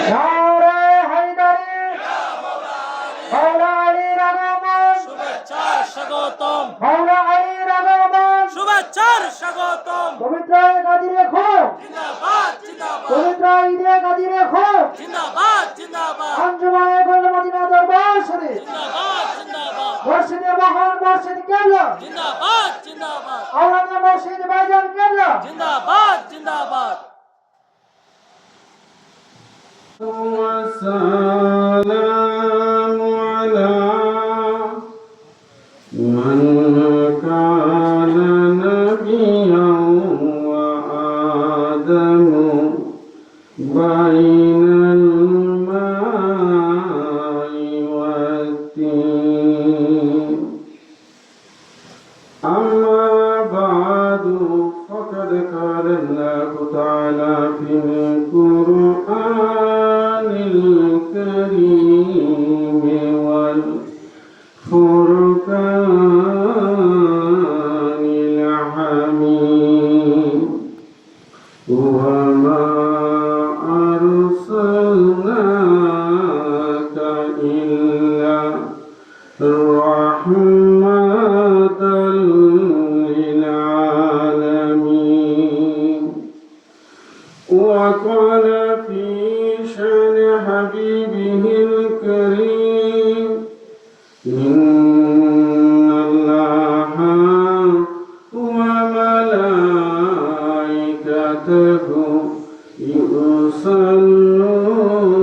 নারে হায়দারি মাওলা আলীর আগমন শুভেচ্ছার স্বাগতম মাওলা আলীর আগমন শুভেচ্ছার স্বাগতম পবিত্র গাদি রেখো জিন্দাবাদ জিন্দাবাদ পবিত্র ঈদে গাদি রেখো জিন্দাবাদ জিন্দাবাদ আঞ্জুমানে গোল মদিনা দরবার শরীফ জিন্দাবাদ জিন্দাবাদ মসজিদে মহান মসজিদ কেবলা জিন্দাবাদ জিন্দাবাদ আওলানা মসজিদ ভাইজান কেবলা জিন্দাবাদ জিন্দাবাদ والسلام على من كان نبيا وآدم بين الماء والطين أما بعد فقد قال الله تعالى في القرآن الكريم والفرقان الحميد وما أرسلناك إلا رحمة للعالمين وقال في شان حبيبه الكريم إن الله وملائكته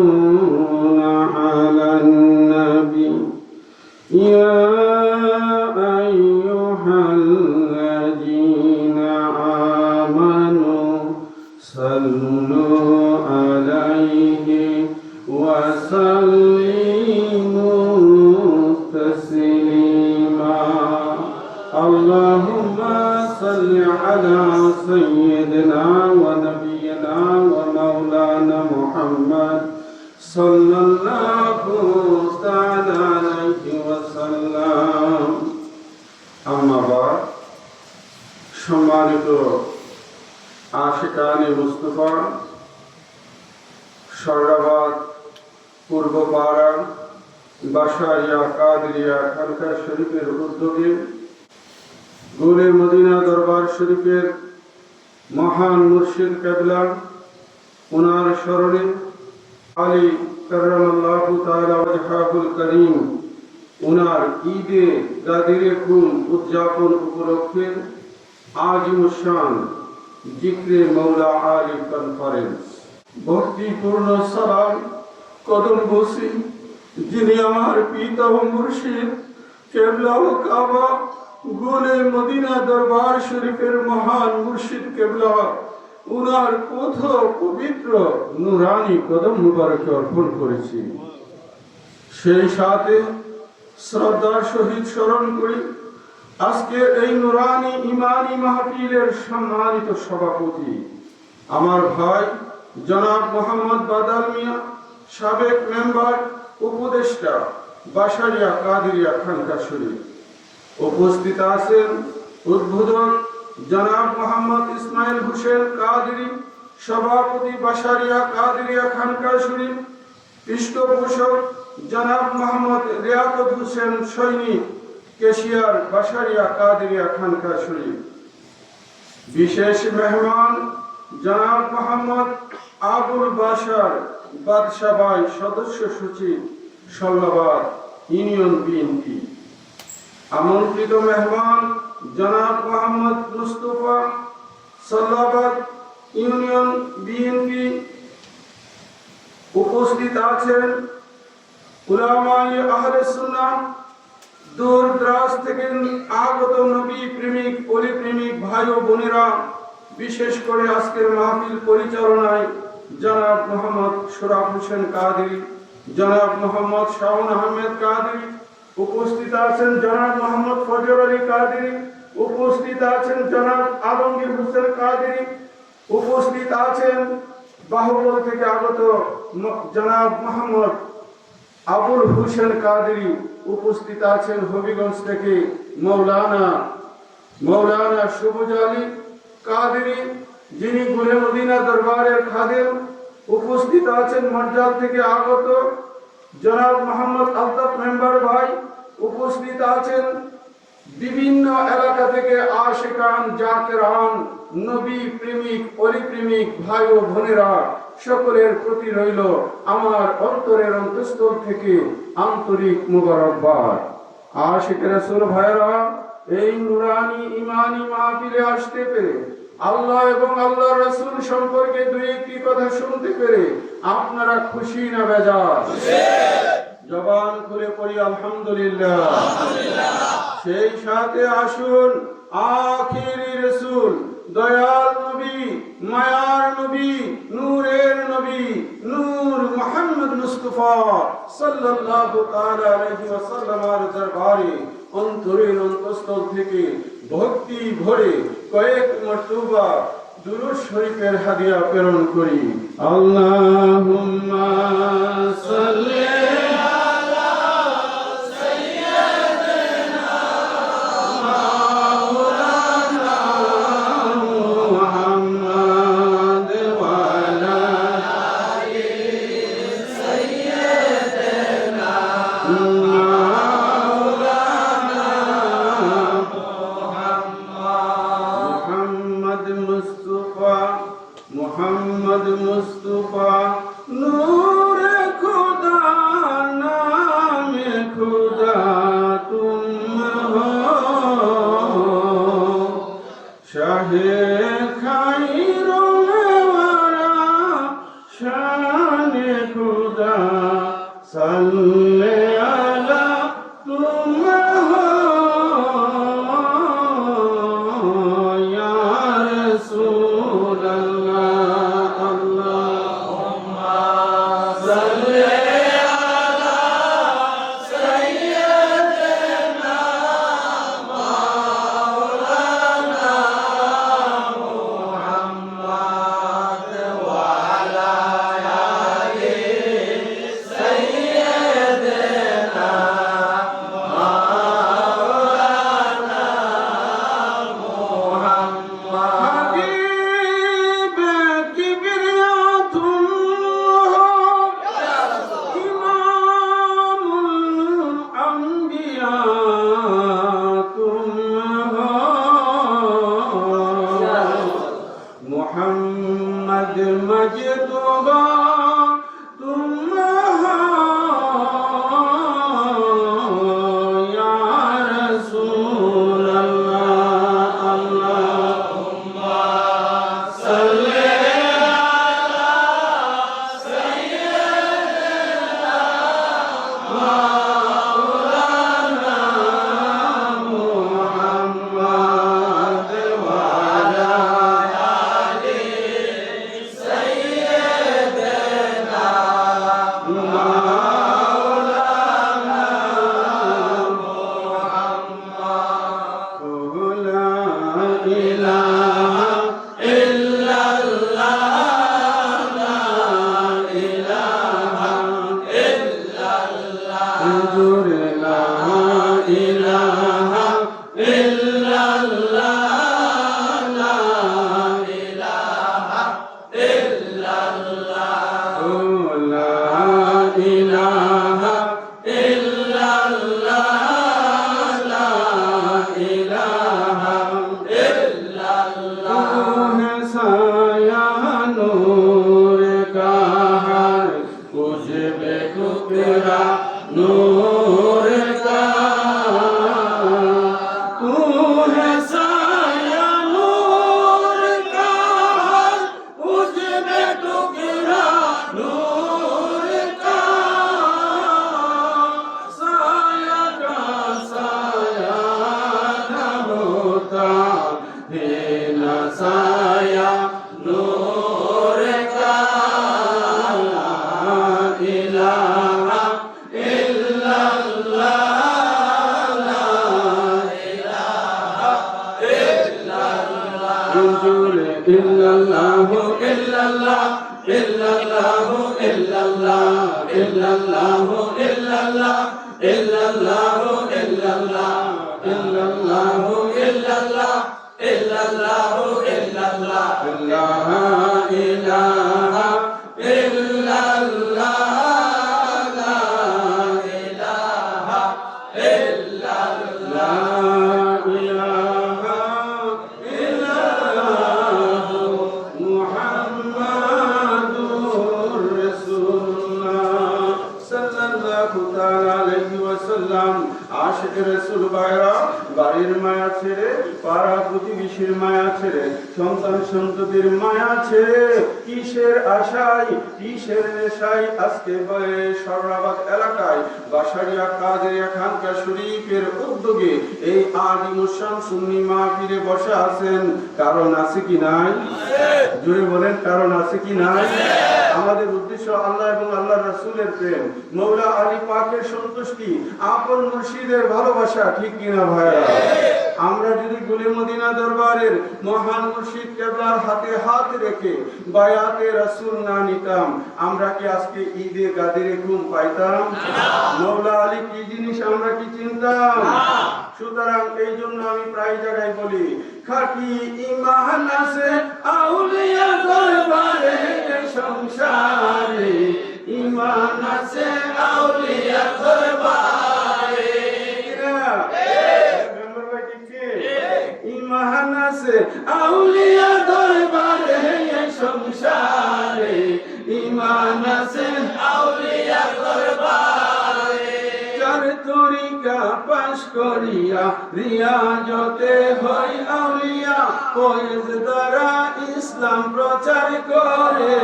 يصلون على النبي يا أيها الذين آمنوا صلوا عليه وسلموا تسليما اللهم صل على سيدنا ونبينا ومولانا محمد صلى الله تعالى عليه وسلم أما بعد সম্মানিত আশিকানে মুস্তফা সররাবাদ পূর্বপাড়া বাসারিয়া কাদরিয়া খানকা শরীফের উদ্যোগে গোলে মদিনা দরবার শরীফের মহান মুর্শিদ কেবলা ওনার স্মরণে আলী কাররামাল্লাহু তাআলা ওয়াজহাহুল করিম ওনার ঈদে গাদিরে খুন উদযাপন উপলক্ষে আজিমুশান জিক্রে মৌলা আলী কনফারেন্স ভক্তিপূর্ণ সালাম কদম বসি যিনি আমার পিতা ও মুর্শিদ কেবলা ও কাবা গোলে মদিনা দরবার শরীফের মহান মুর্শিদ কেবলা উনার পথ পবিত্র নুরানি কদম মুবারকে অর্পণ করেছি সেই সাথে শ্রদ্ধার সহিত স্মরণ করি আজকে এই নুরানি ইমানি মাহফিলের সম্মানিত সভাপতি আমার ভাই জনাব মোহাম্মদ বাদাল মিয়া সাবেক মেম্বার উপদেষ্টা বাসারিয়া কাদরিয়া খানকা শরীফ উপস্থিত আছেন উদ্বোধক জনাব মোহাম্মদ ইসমাইল হোসেন কাদরি সভাপতি বাসারিয়া কাদরিয়া খানকা শরীফ পৃষ্ঠপোষক জনাব মোহাম্মদ রিয়াকত হোসেন সৈনিক কেশিয়ার বাসারিয়া কাদরিয়া খানকা শরীফ বিশেষ মেহমান জনাব মোহাম্মদ আবুল বাশার বাদশাবাই সদস্য সচিব সল্লাবাদ ইউনিয়ন বিএনপি আমন্ত্রিত মেহমান জনাব মোহাম্মদ মুস্তফা সল্লাবাদ ইউনিয়ন বিএনপি উপস্থিত আছেন উলামায়ে আহলে সুন্নাহ দূর দরাজ থেকে আগত নবী প্রেমিক ওলি প্রেমিক ভাই ও বোনেরা বিশেষ করে আজকের মাহফিল পরিচালনায় জনাব মোহাম্মদ সোরাব হোসেন কাদরি জনাব মোহাম্মদ শাওন আহমেদ কাদরি উপস্থিত আছেন জনাব মোহাম্মদ ফজর আলী কাদরি উপস্থিত আছেন জনাব আলমগীর হোসেন কাদরি উপস্থিত আছেন বাহুবল থেকে আগত জনাব মোহাম্মদ আবুল হোসেন কাদরি উপস্থিত আছেন হবিগঞ্জ থেকে মৌলানা সবুজ আলী কাদরি যিনি গুলে মদিনা দরবারের খাদেম উপস্থিত আছেন মার্জাল থেকে আগত জনাব মোহাম্মদ আলতাফ মেম্বার ভাই, উপস্থিত আছেন বিভিন্ন এলাকা থেকে আশিকান জাকেরান নবী প্রেমিক অলি প্রেমিক ভাই ও বোনেরা, সকলের প্রতি রইল আমার অন্তরের অন্তঃস্থল থেকে আন্তরিক মুবারকবাদ। আশিক রাসূল ভাইরা, এই নুরানি ইমানি মাহফিলে আসতে পেরে, আল্লাহ এবং আল্লাহর রাসূল সম্পর্কে দুই একটি কথা শুনতে পেরে আপনারা খুশি না বেজার? জবান খুলে পড়ি আলহামদুলিল্লাহ। সেই সাথে আসুন আখিরি রাসূল, দয়াল নবী, মায়ার নবী, নূরের নবী, নূর মুহাম্মদ মুস্তাফা সাল্লাল্লাহু তাআলা আলাইহি ওয়াসাল্লামের দরবারে অন্তরের অন্তঃস্থল থেকে ভক্তি ভরে কয়েক মর্তবা দুরূদ শরীফের হাদিয়া প্রেরণ করি। আল্লাহুম্মা সাল্লি मोहम्मद मुस्तफा नूर खुदा नाम खुदा तुम हो, शाहे खैरों वाला शान खुदा सल्ले अला तुम हो या रसूल अल्लाह। मोहम्मद मजदूबा तुम हो या रसूल अल्लाह। अल्लाहुम्मा सल्ली अला सय्यिदना मौलाना मुहम्मद व अला नूर का तू है साया नूर का, उसमें टुकड़ा नूर का, साया का साया न होता है न साया नूर का। इलाहा illallahu illallah illallahu illallah illallahu illallah illallahu illallah illallahu illallah illallahu illallah la ilaha ইসলাম আশিক রাসূল ভাইরা বাড়ির মায়া ছেড়ে পাড়া প্রতিবেশীর মায়া ছেড়ে সন্তান সন্ততির মায়া ছেড়ে কিসের আশায় কিসের নেশায় আজকে সররাবাদ এলাকায় বাসারিয়া কাদেরিয়া খানকা শরীফের উদ্যোগে এই আলিমুসান সুন্নি মাহফিলে বসে আছেন? কারণ আছে কি নাই? জোরে বলেন, কারণ আছে কি নাই? আমাদের উদ্দেশ্য আল্লাহ এবং আল্লাহ রাসূলের প্রেম, মৌলা আলী পাকের সন্তুষ্টি, আপন মুর্শিদের ভালোবাসা, ঠিক কিনা ভাইরা? আমরা যদি গুলে মদিনা দরবারের মহান মুর্শিদ কেবলার হাতে হাত রেখে বায়াতে রাসূল না নিতাম, আমরা কি আজকে ঈদে গাদিরে ঘুম পাইতাম? মৌলা আলী কি জিনিস আমরা কি চিনতাম? সুতরাং এই জন্য আমি প্রায় জায়গায় বলি, খাঁটি ঈমান আছে আউলিয়া দরবারে সংসারে, ঈমান আছে আউলিয়া দরবারে। ঈমান আছে আউলিয়া দরবারে সংসারে, ঈমান আছে আউলিয়া দরবারে। চার তরিকা পাশ করিয়া রিয়াজতে হই আউলিয়া, ফয়েজ দ্বারা ইসলাম প্রচার করে।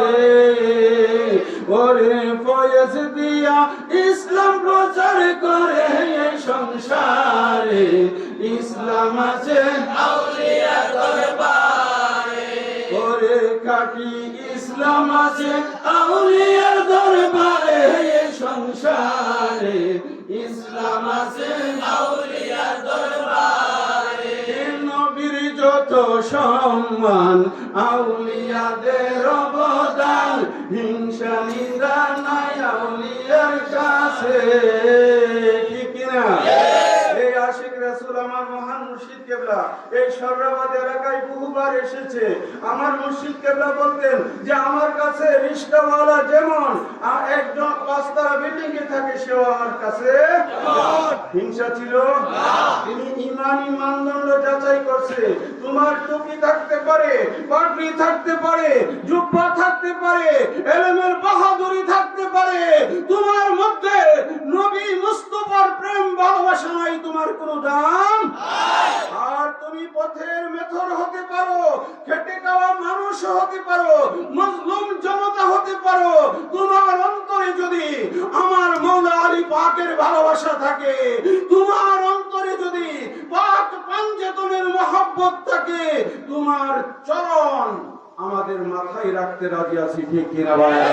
ওরে ফয়েজ দিয়া ইসলাম প্রচার করে এই সংসারে, ইসলাম আছে আউলিয়া দরবারে। ওরে খাঁটি ইসলাম আছে আউলিয়া দরবারে এই সংসারে, ইসলাম আছে আউলিয়া দরবারে। নবীর যত সম্মান আউলিয়াদের অবদান, হিংসা নিন্দা নাই আউলিয়ার কাছে, ঠিক কিনা? এই আশিক রাসূল আমার মহান মুর্শিদ কেবলা এই সররাবাদ এলাকায় বহুবার এসেছে। আমার মুর্শিদ কেবলা বলতেন যে আমার কাছে রিশকাওয়ালা যেমন একজন পাঁচতলা বিল্ডিং এ থাকে, সেও আমার কাছে হিংসা ছিল। তিনি ইমানি মানদণ্ড যাচাই করছে। তোমার টুপি থাকতে পারে, পাগড়ি থাকতে পারে, জুব্বা থাকতে পারে, এলেমের বাহাদুরি থাকতে পারে, তোমার মধ্যে নবী মুস্তাফার প্রেম ভালোবাসা নাই, তোমার কোনো দাম। আর তুমি পথের মেথর হতে পারো, খেটে খাওয়া মানুষ হতে পারো, মজলুম জনতা হতে পারো, তোমার অন্তরে যদি আমার মওলা আলী পাকের ভালোবাসা থাকে, তোমার অন্তরে যদি পাক পাঞ্জাতনের মহব্বত থাকে, তোমার চরণ আমাদের মাথায় রাখতে রাজি আছি, ঠিক কিনা ভাইরা?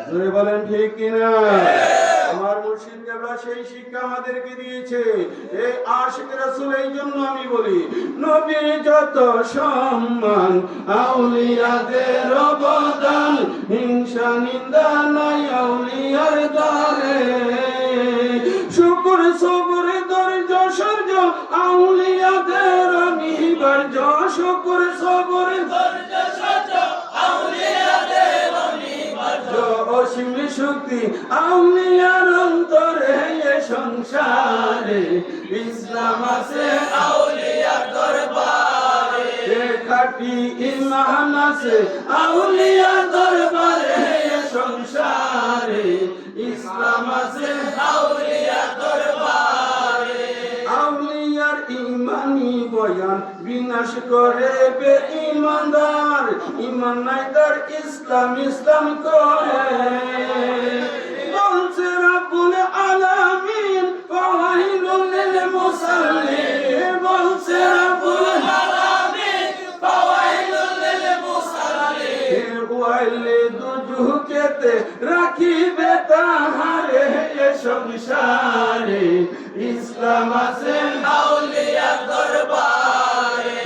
জোরে বলেন, ঠিক কিনা? আমার মুর্শিদ কেবলা সেই শিক্ষা আমাদেরকে দিয়েছে। এই আশিক রাসূল, এই জন্য আমি বলি, নবীর যত সম্মান আউলিয়াদের অবদান, হিংসা নিন্দা নাই আউলিয়ার দ্বারে। শুকর সবর ধৈর্য সহ্য আউলিয়াদের অনিবার্য, শুকর সবর ধৈর্য সহ্য আউলিয়াদের অনিবার্য। অসীম শক্তি আউলিয়ার অন্তরে সংসারে, ইসলাম আছে আউলিয়ার দরবারে। খাঁটি ঈমান আছে আউলিয়ার দরবারে সংসারে, ইসলাম আছে আউলিয়ার দরবারে। আউলিয়ার ঈমানি বয়ান বিনাশ করে বেঈমানদার, ঈমান নাই তার ইসলাম ইসলাম করে। বলছে রাব্বুল আলামিন ফাওয়াইলুল লিল মুসাল্লিন, বলছে রাব্বুল আলামিন ফাওয়াইলুল লিল মুসাল্লিন। ওয়াইলে দুজুকেতে রাখিবে তাহারে সংসারে, ইসলাম আছে আউলিয়ার দরবারে।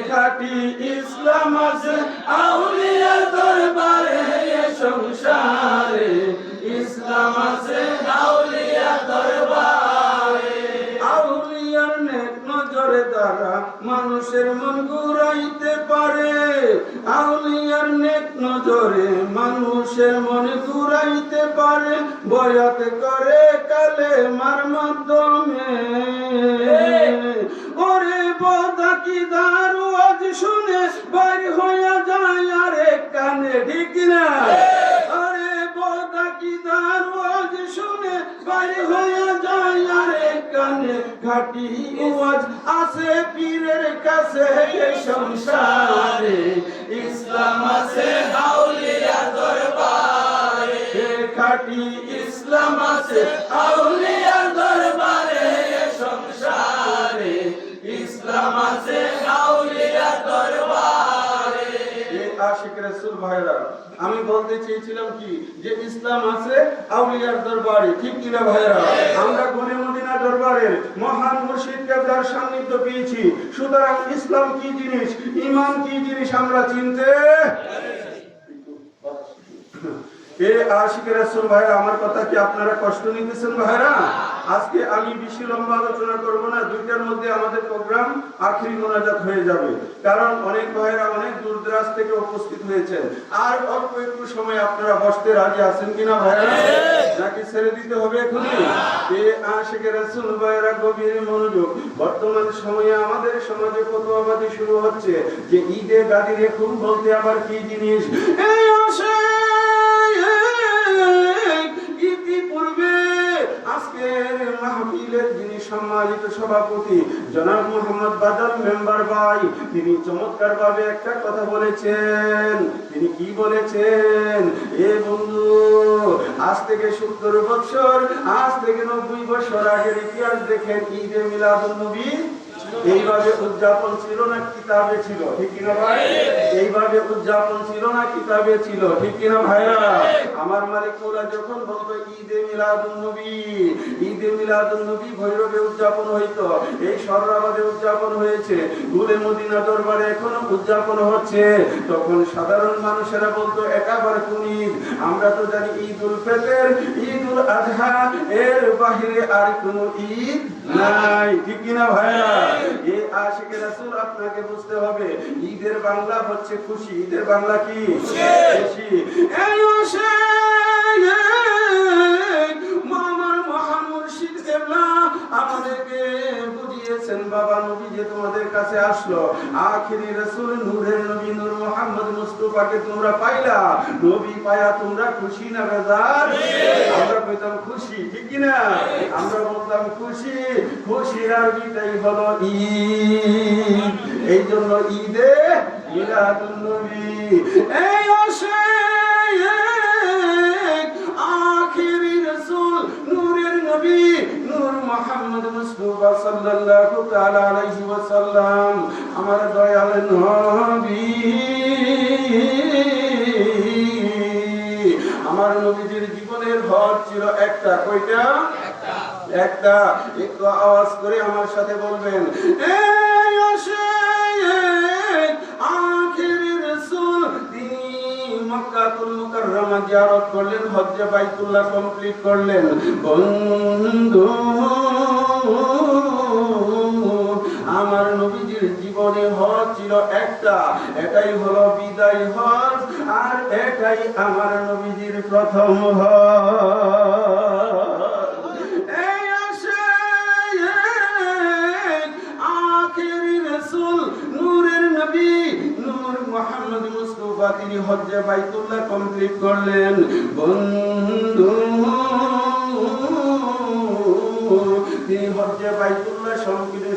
খাঁটি ইসলাম আছে আউলিয়ার দরবারে সংসারে, ইসলাম আছে আউলিয়ার দরবারে। আউলিয়ার নেক নজরে দ্বারা মানুষের মন ঘুরাইতে পারে, আউলিয়ার নেক নজরে মানুষের মন ঘুরাইতে পারে, বয়াত করে কালেমার মাধ্যমে। ওরে বদাকিদার ওয়াজ শুনে বাইর হইয়া যায় আরেক কানে, ঠিক না? আরে বদাকিদার ওয়াজ শুনে বাইর হইয়া যায় আরেক কোরআন ঘাটি ওয়াজ আছে পীরের কাছে এই সংসারে ইসলাম আছে আউলিয়া দরবারে খাটি ইসলাম আছে আউলিয়া দরবারে এই সংসারে ইসলাম আছে আউলিয়া দরবারে। আশিক রাসূল ভাইরা, আমি বলতে চেয়েছিলাম কি যে ইসলাম আছে আউলিয়ার দরবারে, ঠিক কিনা ভাইরা? আমরা গনে মদিনা দরবারের মহান মুর্শিদ কেবলার সান্নিধ্য পেয়েছি, সুতরাং ইসলাম কি জিনিস, ঈমান কি জিনিস আমরা চিনতে আশিক রাসূল ভাইরা, আমার কথা কি আপনারা কষ্ট নিতেছেন ভাইরা? আজকে আমি বেশি লম্বা আলোচনা করব না, দুইটার মধ্যে আমাদের প্রোগ্রাম আখেরি মোনাজাত হয়ে যাবে, কারণ অনেক ভাইরা অনেক দূর দরাজ থেকে উপস্থিত হয়েছেন। আর অল্প একটু সময় আপনারা বসতে রাজি আছেন কিনা ভাইরা, নাকি ছেড়ে দিতে হবে এখনই? আশিক রাসূল ভাইরা গভীর মনোযোগ। বর্তমান সময়ে আমাদের সমাজে ফতোয়াবাজি শুরু হচ্ছে যে ঈদে গাদিরে খুন বলতে আবার কি জিনিস। এই আসে ইতিপূর্বে আজকের মাহফিলের যিনি সম্মানিত সভাপতি জনাব মোহাম্মদ বাদল মেম্বার ভাই, তিনি চমৎকার ভাবে একটা কথা বলেছেন। তিনি কি বলেছেন? এ বন্ধু, আজ থেকে 70 বছর, আজ থেকে 90 বছর আগের ইতিহাস দেখেন, ঈদে মিলাদুন নবী এইভাবে উদযাপন ছিল না কিতাবে ছিল, ঠিক কিনা ভাই? এইভাবে উদযাপন ছিল না কিতাবে ছিল, ঠিক কিনা ভাইরা? আমার মালিক মৌলা যখন বলতো ঈদে মিলাদুন নবী, ঈদে মিলাদুন নবী ভৈরবে উদযাপন হইতো, এই সররাবাদে উদযাপন হয়েছে, গুলে মদিনা দরবারে এখনো উদযাপন হচ্ছে, তখন সাধারণ মানুষেরা বলতো একেবারে কোন ঈদ? আমরা তো জানি ঈদুল ফিতর, ঈদুল আযহা, এর বাহিরে আর কোনো ঈদ নাই, ঠিক কিনা ভাইরা? এই আশিক রাসূল আপনাকে বুঝতে হবে, ঈদের বাংলা হচ্ছে খুশি। ঈদের বাংলা কি? খুশি। এই আসে আমার মহান মুর্শিদ কেবলা আমাদেরকে বুঝিয়েছেন, বাবা নবী যে তোমাদের কাছে আসলো, আখিরি রাসূল নূরের নবী নূর মুহাম্মদ মুস্তাফাকে তোমরা পাইলা, নবী পায়া তোমরা খুশি না বেজার? আমরা কইতাম খুশি, ঠিক কি না? আমরা বলতাম খুশি। খুশির আরবিটাই হলো ঈদ, এই জন্য ঈদে মিলাদুন নবী। এই আসে আখিরি রাসূল নূরের নবী নূর মুহাম্মদ মুস্তাফা সাল্লাল্লাহু তাআলা আলাইহি ওয়াসাল্লাম, আমার দয়াল নবী, আমার নবীজির জীবনের ভর ছিল একটা। কয়টা? একটা। একটু আওয়াজ করে আমার সাথে বলবেন, এই আসে আখিরি রাসূল। তিনি মক্কাতুল মুকাররমা জিয়ারত করলেন, হজ্জে বাইতুল্লাহ কমপ্লিট করলেন। বন্ধু, আমার নবীজির জীবনে হজ ছিল একটা, এটাই হলো বিদায় হজ, আর এটাই আমার নবীজির প্রথম হজ। এই আসে আখিরি রাসূল নূরের নবী নূর মুহাম্মদ মুস্তাফা, তিনি হজ্জে বাইতুল্লাহ কমপ্লিট করলেন। বন্ধু, তিনি হজ্জে বাইতুল্লাহ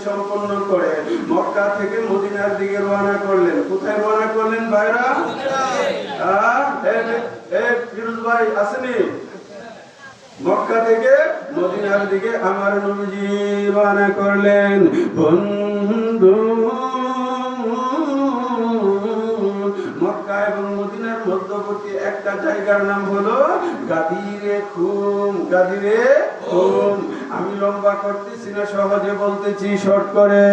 সম্পন্ন করে মক্কা থেকে মদিনার দিকে রওনা করলেন। কোথায় রওনা করলেন ভাইরা? ফিরোজ ভাই আসেনি? মক্কা থেকে মদিনার দিকে আমার নবীজি রওনা করলেন। বন্ধু, মক্কা এবং মদিনার মধ্যবর্তী একটা জায়গার নাম হলো গাদিরে খুম। গাদিরে খুম। আমি লম্বা করতেছি না, সহজে বলতেছি শর্ট করে।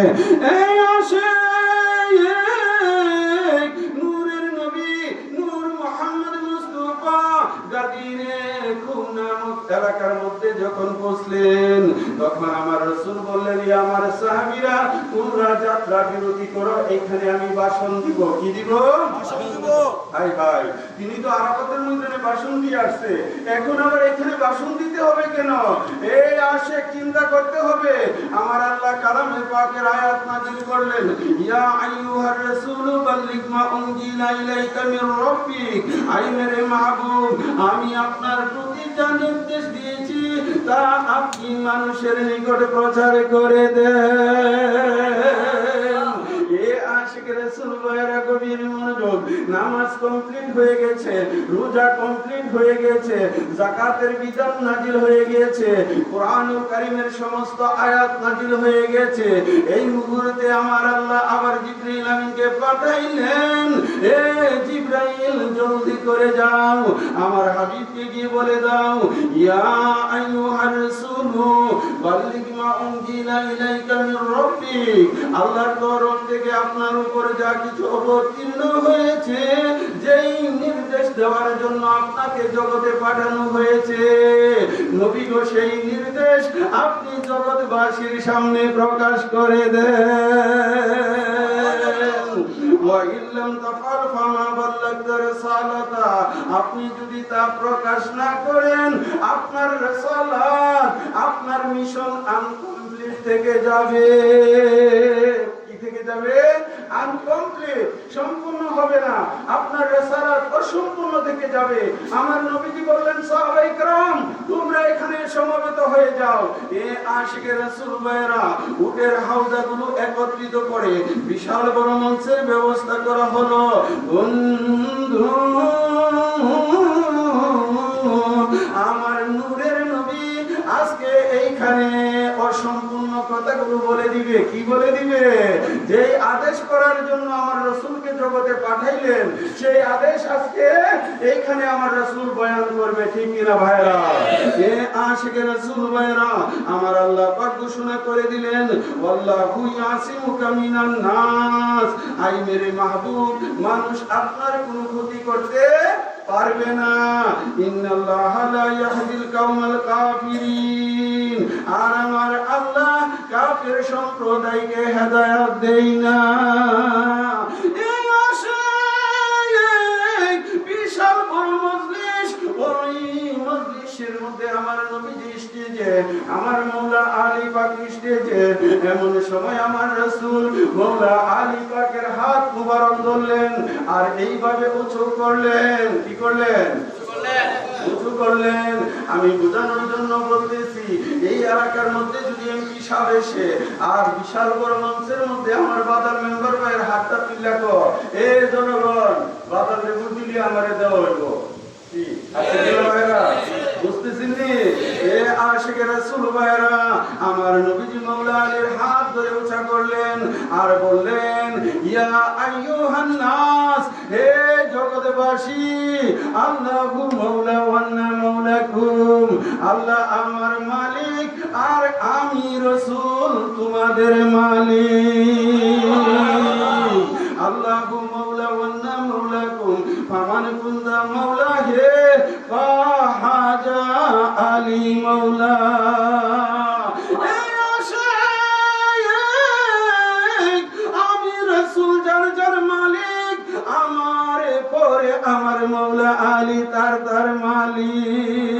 এই আসে নূরের নবী নূর মুহাম্মদ মুস্তাফা গাদিরে খুম নামক এলাকার মধ্যে যখন পৌঁছলেন, তখন আমার রাসূল বললেন, ইয়া আমার সাহাবীরা, তোমরা যাত্রা বিরতি করো, এখানে আমি ভাষণ দিব। কি দিব? হাই হাই, তিনি তো আরাফাতের ময়দানে ভাষণ দিয়ে আসছে, এখন আবার এখানে ভাষণ দিতে হবে কেন? এই আশিক চিন্তা করতে হবে। আমার আল্লাহ কালামে পাকের আয়াত নাযিল করলেন, ইয়া আইয়ুহার রাসূলু বাল্লিগ মা উনজিলা ইলাইকা মির রাব্বিক, আই মেরে মাহবুব, আমি আপনার প্রতি যা নির্দেশ দিয়েছি তা আপনি মানুষের নিকটে প্রচার করে দেন। এ আশিক রাসূল ভাইরা গভীর মনোযোগ, নামাজ কমপ্লিট হয়ে গেছে, রোজা কমপ্লিট হয়ে গেছে, যাকাতের বিধান নাজিল হয়ে গেছে, কোরআনুল কারীমের সমস্ত আয়াত নাজিল হয়ে গেছে। এই মুহূর্তে আমার আল্লাহ আবার জিবরাইল আমিনকে পাঠাইলেন, এ জিবরাইল জলদি করে যাও, আমার হাবিবকে গিয়ে বলে দাও, ইয়া আইয়ুহার রাসূলু বাল্লিগ মা উনজিলা ইলাইকা মির রাব্বিক, আল্লাহর তরফ থেকে আপনার উপর যা কিছু অবতীর্ণ হয়েছে, যেই নির্দেশ দেওয়ার জন্য আপনাকে জগতে পাঠানো হয়েছে, নবী গো সেই নির্দেশ আপনি জগৎবাসীর সামনে প্রকাশ করে দেন। ওয়া ইল্লাম তাফআল ফামা বাল্লাগতা রিসালাতা, আপনি যদি তা প্রকাশ না করেন আপনার রিসালাত, আপনার মিশন আনকমপ্লিট থেকে যাবে। কি থেকে যাবে? আনকমপ্লিট, সম্পূর্ণ হবে না, আপনার রিসালাত অসম্পূর্ণ থেকে যাবে। আমার নবীজি বললেন, সাহাবায়ে কেরাম তোমরা এখানে সমবেত হয়ে যাও। এ আশিকে রাসূল ভাইরা উটের হাওদাগুলো একত্রিত করে বিশাল বড় মঞ্চের ব্যবস্থা করা হলো। বন্ধু আমার নূরের নবী আজকে এইখানে অসম্পূর্ণ কথাগুলো বলে দিবে। কি বলে দিবে? যে আদেশ করার জন্য আমার রাসূলকে জগতে পাঠাইলেন, সেই আদেশ আজকে এইখানে আমার রাসূল বয়ান করবে। ঠিক কিনা ভাইরা? এ আশিকে রাসূল ভাইরা আমার আল্লাহ পাক ঘোষণা করে দিলেন, ওয়াল্লাহু ইয়াসিমুকা মিনান নাস, আই মেরে মাহবুব, মানুষ আপনার কোনো ক্ষতি করতে পারবে না। ইন্নাল্লাহা লা ইয়াহদিল কাওমাল কাফিরিন, আর আমার আল্লাহ কাফের সম্প্রদায়কে হেদায়েত দেয় না। এই আশায় বিশাল বড় মজলিস, ওই মজলিসের মধ্যে আমার নবীজি স্টেজে, আমার মওলা আলী পাক স্টেজে। এমন সময় আমার রাসূল মওলা আলী পাকের হাত মুবারক ধরলেন আর এইভাবে উঁচু করলেন। কি করলেন? উঁচু করলেন। আমি বোঝানোর জন্য বলতেছি, এই এলাকার মধ্যে যদি এমপি সাহেব এসে আর বিশাল বড় মঞ্চের মধ্যে আমার বাদার মেম্বার ভাইয়ের হাতটা তুলে কর, এ জনগণ বাদার লেবু দিলে আমারে দেওয়া হইব। কি ভাইরা বুঝতেছেন নি? এ আশিকে রাসূল ভাইরা আমার নবীজি মওলা আলীর হাত ধরে উঁচা করলেন আর বললেন, ইয়া আইয়ুহান নাস, হে জগৎবাসী, আল্লাহু মাওলা ওয়া আন্না মাওলাকুম, আল্লাহ আমার মালিক আর আমি রাসূল তোমাদের মালিক। আল্লাহু মাওলা ওয়া আন্না মাওলাকুম, ফামান কুনতা মাওলা হে ফাহাজা আলী মাওলা। আমি রাসূল যার যার মালিক, আমার পরে আমার মাওলা আলী তার তার মালিক।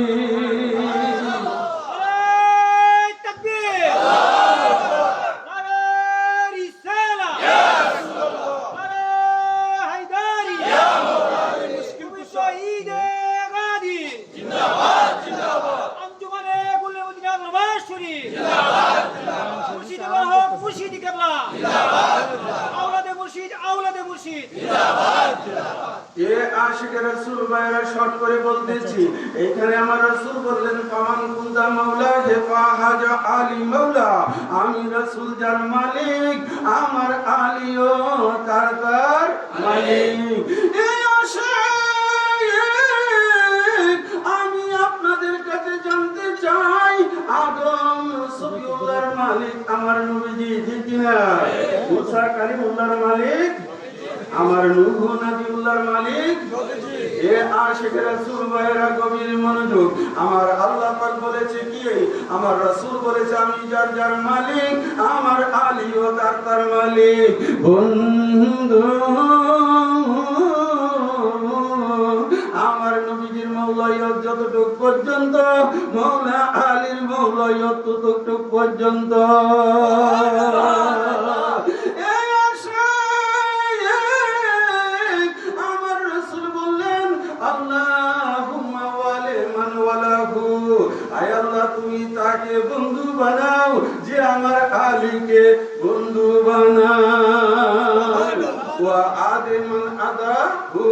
এ আশিকে রাসূল ভাইরা শর্ট করে বলতেছি, এইখানে আমার রাসূল বললেন, ফামান কুনতা মাওলা হে ফাহাজা আলী মাওলা, আমি রাসূল যার মালিক আমার আলীও তার তার মালিক। এই আশায় আমি আপনাদের কাছে জানতে চাই, আদম সফিউল্লাহর মালিক আমার নবীজি, ঠিক কিনা? মুসা কালিমুল্লাহর মালিক আমার নূহ নবীউল্লাহর মালিক। এ আশিকে রাসূল ভাইরা গভীর মনোযোগ, আমার আল্লাহ পাক বলেছে কি, আমার রাসূল বলেছে আমি যার যার মালিক, আমার আলীও তার তার মালিক। বন্ধু যতটুক পর্যন্ত, মৌলা আলীর মৌলাই অতটুক পর্যন্ত। এই আশায় আমার রাসূল বললেন, আল্লাহুম্মা ওয়ালি মান ওয়ালাহু, আয় আল্লাহ তুমি তাকে বন্ধু বানাও যে আমার আলীকে বন্ধু বানাও। ওয়া আদিমান আদাহু,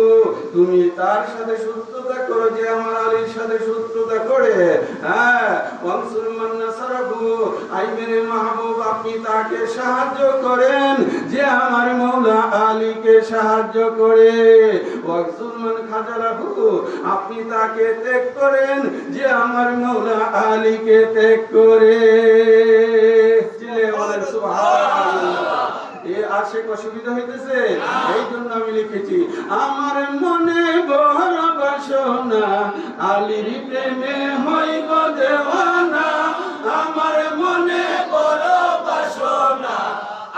তুমি তার সাথে শত্রুতা করো যে আমার আলীর সাথে শত্রুতা করে। হ্যাঁ, ওয়ানসুর মান নাসারাহু, আই মেরে মাহবুব আপনি তাকে সাহায্য করেন যে আমার মওলা আলীকে সাহায্য করে। ওয়াকজুল মান খাজালাহু, আপনি তাকে ত্যাগ করেন যে আমার মওলা আলীকে ত্যাগ করে। চিল্লায়ে বলেন সুবহানাল্লাহ। এ আশেক অসুবিধা হইতেছে, এই জন্য আমি লিখেছি, আমার মনে বড় বাসনা আলীর প্রেমে হইব দেওয়ানা। আমার মনে বড় বাসনা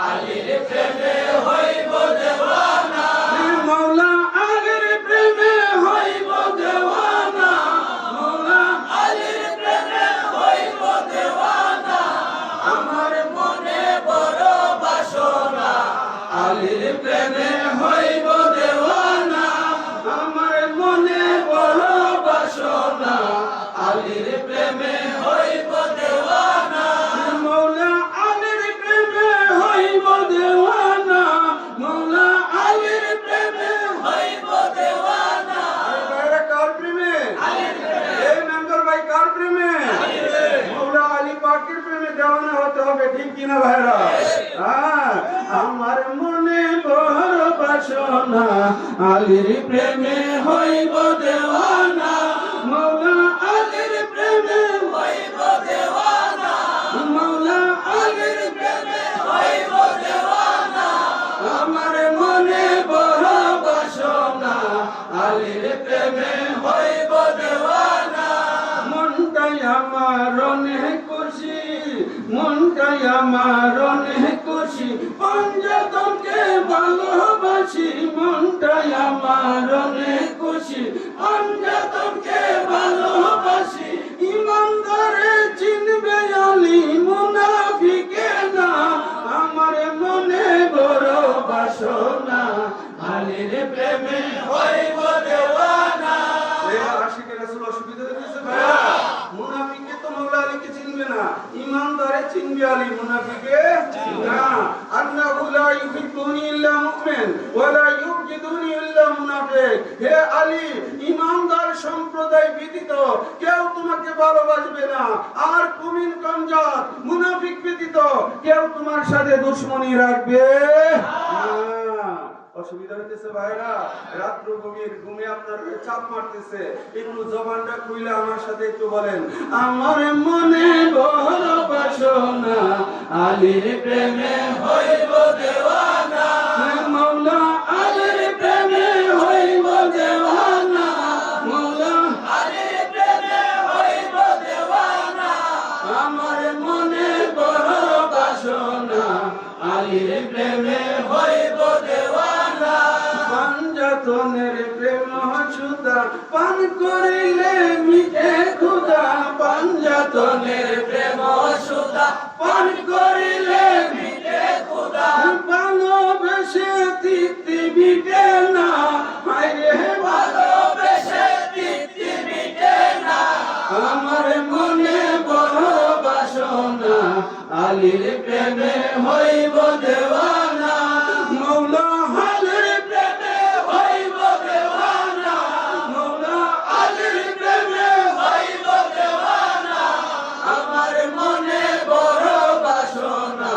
আলীর প্রেমে হইব দেওয়ানা। মওলা আলীর প্রেমে হইব দেওয়ানা, মওলা আলীর প্রেমে হইব দেওয়ানা। আমার মনে বড় বাসনা আলীর প্রেমে হইব দেওয়ানা। আমার মনে বড় বাসনা আলীর প্রেমে হইব দেওয়ানা। মওলা আলীর প্রেমে হইব দেওয়ানা, মওলা আলীর প্রেমে হইব দেওয়ানা। ভাইরা কার প্রেমে? আলীর প্রেমে। এই মেম্বার ভাই কার প্রেমে? আলীর প্রেমে। মওলা আলী পাকের প্রেমে দেওয়ানা হতে হবে, ঠিক কিনা ভাইরা? হ্যাঁ, আমার মনে বড় বাসনা আলীর প্রেমে হইব দেওয়ানা, মওলা আলীর প্রেমে হইব দেওয়ানা, মওলা আলীর প্রেমে হইব দেওয়ানা। আমার মনে বড় বাসনা আলীর প্রেমে হইব দেওয়ানা। মনটাই আমার অনেক খুশি, মনটাই আমার অনেক খুশি, পঞ্জাতনকে ভালোবাসি। মনটাই আমার অনেক খুশি, পঞ্জাতনকে ভালোবাসি। ইমানদারে চিনবে আলী, মুনাফিকে না। আমার মনে বড় বাসনা আলীর প্রেমে হইব দেওয়ানা। আশিকে রাসূল অসুবিধা হইতেছে ভাইয়া, মুনাফিকে তো মওলা আলীকে চিনবে না, ইমানদারে চিনবে আলী, মুনাফিকে না। আন্নাহু লা ইউহিব্বুনি ইল্লা মুমিন ওয়া লা ইউবগিদুনি ইল্লা মুনাফিক। হে আলী, ইমানদার সম্প্রদায় ব্যতীত কেউ তোমাকে ভালোবাসবে না, আর মুমিন কমজাত মুনাফিক ব্যতীত কেউ তোমার সাথে দুশমনি রাখবে না। অসুবিধা হইতেছে ভাইরা, রাত্র গভীর ঘুমে আপনার চাপ মারতেছে, একটু জবানটা খুইলে আমার সাথে একটু বলেন, আমার মনে বড় বাসনা আলীর প্রেমে হইব দেওয়ানা, মওলা আলীর প্রেমে হইব দেওয়ানা, মওলা আলীর প্রেমে হইব দেওয়ানা। আমার মনে বড় বাসনা আলীর প্রেমে হইব দেওয়ানা। পঞ্জাতনের প্রেম সুধা পান করিলে মিটে ক্ষুধা, পঞ্জাতনের প্রেম সুধা পান করিলে মিটে ক্ষুধা। ভালোবেসে তৃপ্তি মিটে না, হায়রে ভালোবেসে তৃপ্তি মিটে না। আমার মনে বড় বাসনা আলীর প্রেমে হইব দেওয়ানা, মওলা আলীর প্রেমে হইব দেওয়ানা, মওলা আলীর প্রেমে হইব দেওয়ানা। আমার মনে বড় বাসনা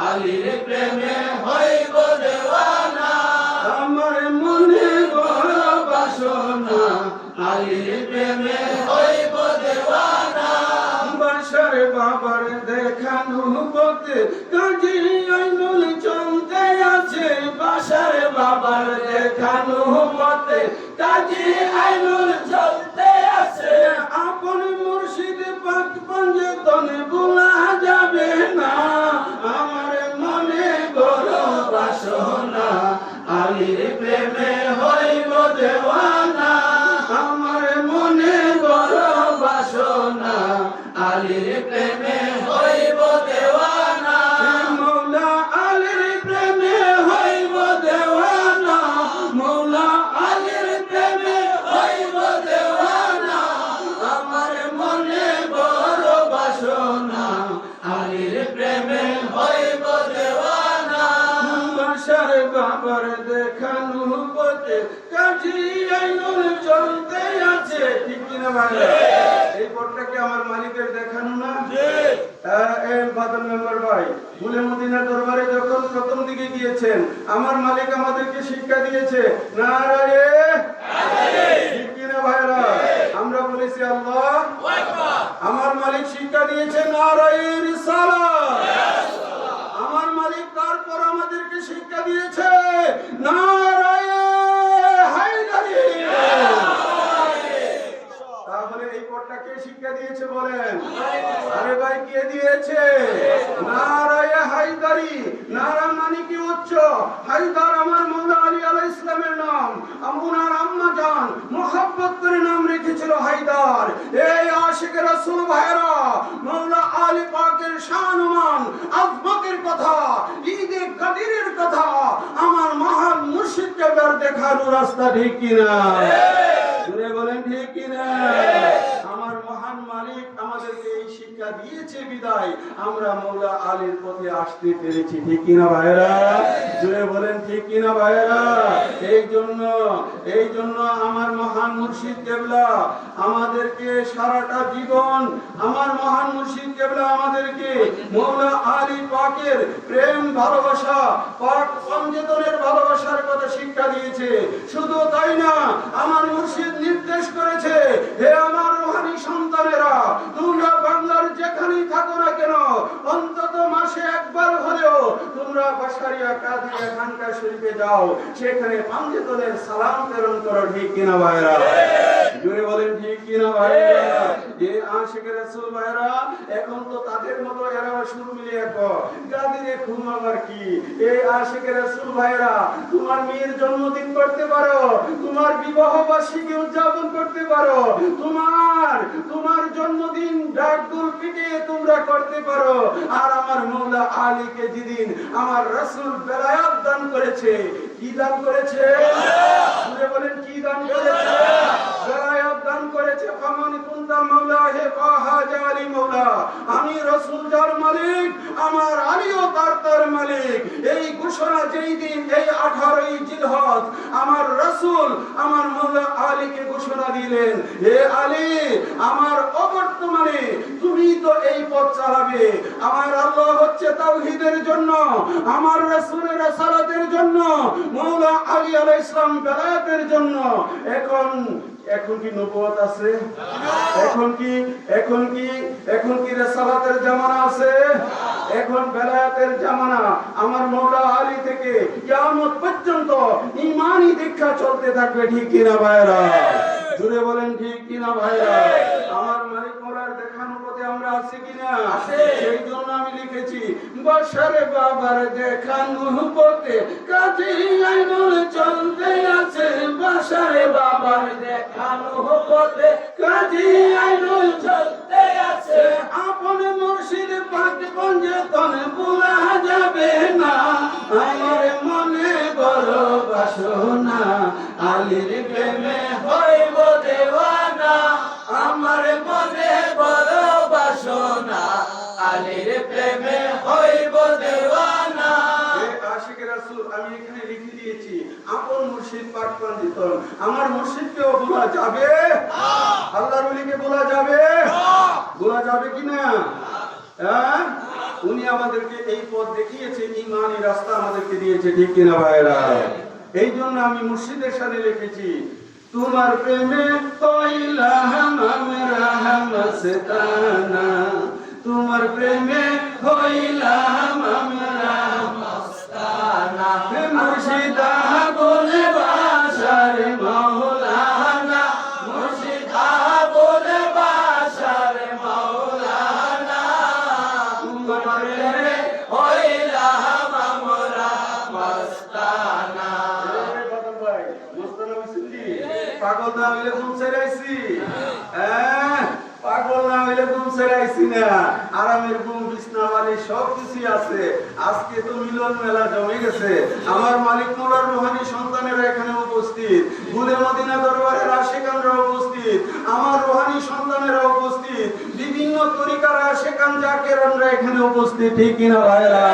আলীর প্রেমে হইব দেওয়ানা, আমার মনে বড় বাসনা আলীর প্রেমে হইব দেওয়ানা। বাসার বাবার দেখানো পথে কাজী আইনুল চলতে আছে, বাসার বাবার দেখানো পথে কাজী আইনুল চলতে আছে। আপন মুর্শিদ পাক পঞ্জাতনে ভোলা যাবে না, আমার মনে বড় বাসনা আলীর প্রেমে হইব দেওয়ানা, আমার মনে আলীর প্রেমে হইব দেওয়ানা মৌলা আলীর প্রেমে হইব দেওয়ানা মৌলা আলীর প্রেমে হইব দেওয়ানা আমার মনে বড় বাসনা আলীর প্রেমে হইব দেওয়ানা বাসার বাবার দেখানো পথে কাজী আইনুল চলতে আছে ঠিক কিনা ভাই এই পথটা কি আমার মালিকের দেখানো না এই বাদল মেম্বার ভাই ফুলে মদিনা দরবারে যখন প্রথম দিকে গিয়েছেন আমার মালিক আমাদেরকে শিক্ষা দিয়েছে নারায়ে ঠিক কিনা ভাইরা আমরা বলেছি আল্লাহু আকবার আমার মালিক শিক্ষা দিয়েছে নারায়ে রিসালাত আমার মালিক তারপর আমাদেরকে শিক্ষা দিয়েছে নারায়ে হায়দারি তাহলে এই পথটা কে শিক্ষা দিয়েছে বলেন আরে ভাই কে দিয়েছে নারায়ে হায়দারি নারা মানে কি উচ্চ হায়দার আমার মওলা আলী আলাইহিস সালামের নাম আমুনার আম্মা জান মোহাব্বত করে নাম রেখেছিল হায়দার এই আশিক রাসূল ভাইরা মওলা আলী পাকের শানমান আযমতের কথা ঈদে কাদিরের কথা আমার মহান মুর্শিদ কেবলার দেখানো রাস্তা ঠিক কিনা জুড়ে বলেন ঠিক কিনা আমার মহান মালিক আমাদেরকে এই শিক্ষা দিয়েছে বিদায় আমরা মওলা আলীর পথে আসতে পেরেছি ঠিক কিনা ভাইরা জুড়ে বলেন ঠিক কিনা ভাইরা এই জন্য আমার মহান মুর্শিদ কেবলা আমাদেরকে সারাটা জীবন আমার মহান মুর্শিদ কেবলা আমাদেরকে মওলা আলী পাকের প্রেম ভালোবাসা পাক পঞ্চতনের ভালোবাসার কথা শিক্ষা দিয়েছে শুধু তাই না আমার মুর্শিদ নির্দেশ করেছে হে আমার রূহানি সন্তানেরা তোমরা বাংলার যেখানেই থাকো না কেন অন্তত মাসে একবার হলেও তোমরা বাসারিয়া কাদিয়া খানকা শরীফে যাও সেখানে পঞ্চতনের সালাম প্রেরণ করো ঠিক কিনা ভাইরা জোরে বলেন ঠিক কিনা ভাইরা যে আশিক রাসূল ভাইরা এখন তো তাদের মতো এরা সুর মিলিয়ে গাদিরে ঘুমাবার কি এই আশিক রাসূল ভাইরা তোমার মেয়ের জন্মদিন করতে পারো তোমার বিবাহ বার্ষিকী উদযাপন করতে পারো তোমার জন্মদিন ডাকদুল পিটে তোমরা করতে পারো আর আমার মওলা আলীকে যেদিন আমার রাসূল বেলায়াত দান করেছে কি দান করেছে বলে বলেন কি দান করেছে বেলায়াত দান করেছে ফামান কুনতা মাওলাহে ফাহাজা আলী মাওলা আমি রাসূল যার মালিক আমার আলীও তার মালিক এই ঘোষণা যেই দিন এই 18ই জিলহজ আমার রাসূল আমার মওলা আলীকে ঘোষণা দিলেন হে আলী আমার অবর্তমানে তুমি তো এই পথ চালাবে আমার আল্লাহ হচ্ছে তাওহীদের জন্য আমার রাসূলের রিসালাতের জন্য মওলা আলী আলাইহিস সালাম বেলায়াতের জন্য এখন কি নবুয়ত আছে এখন কি রিসালাতের জামানা আছে এখন বেলায়াতের জামানা আমার মওলা আলী থেকে কিয়ামত পর্যন্ত ঈমানি দীক্ষা চলতে থাকবে ঠিক কিনা ভাইরা জুড়ে বলেন ঠিক কিনা ভাইরা আমার মালিক মোলার দেখানো পথে আমরা আছি কিনা সেই জন্য আমি লিখেছি বসারে বাবার দেখানো পথে কাজী আইনুল চলতে আছে বসারে বাবার দেখানো পথে কাজী আইনুল চলতে আছে আপন মুর্শিদ পাক পঞ্জতন ভুলা যাবে না আমার মনে বড় বাসনা আলীর প্রেমে হইব দেওয়ানা আমার মনে বড় বাসনা আলীর প্রেমে হইব দেওয়ানা আশিক রাসূল আমি এখানে লিখে দিয়েছি আপন মুর্শিদ পাক পঞ্জতন আমার মুর্শিদকেও ভোলা যাবে আল্লাহর ওলিকে ভোলা যাবে কিনা হ্যাঁ উনি আমাদেরকে এই পথ দেখিয়েছে ঈমানি রাস্তা আমাদেরকে দিয়েছে ঠিক কিনা ভাইরা এই জন্য আমি মুর্শিদের সাথে লিখেছি তোমার প্রেমে কইলাম আমরা মস্তানা তোমার প্রেমে হইলাম আমরা মস্তানা মুর্শিদা বলে বাসার মাওলানা মুর্শিদা বলে বাসার মাওলানা তোমার প্রেমে হইলাম আমরা মস্তানা পাগল না হইলে ঘুম ছেড়াইছি পাগল না হইলে ঘুম ছেড়ে আইছি না, আরামের ঘুম, বিছনা বালিশ সব কিছুই আছে। আজকে তো মিলন মেলা জমে গেছে। আমার মালিক মোলার রুহানি সন্তানেরা এখানে উপস্থিত, গুলে মদিনা দরবারের আশিকানরা উপস্থিত, আমার রুহানি সন্তানেরা উপস্থিত, বিভিন্ন তরিকার আশিকান জাকেরানরা এখানে উপস্থিত, ঠিক কিনা ভাইরা?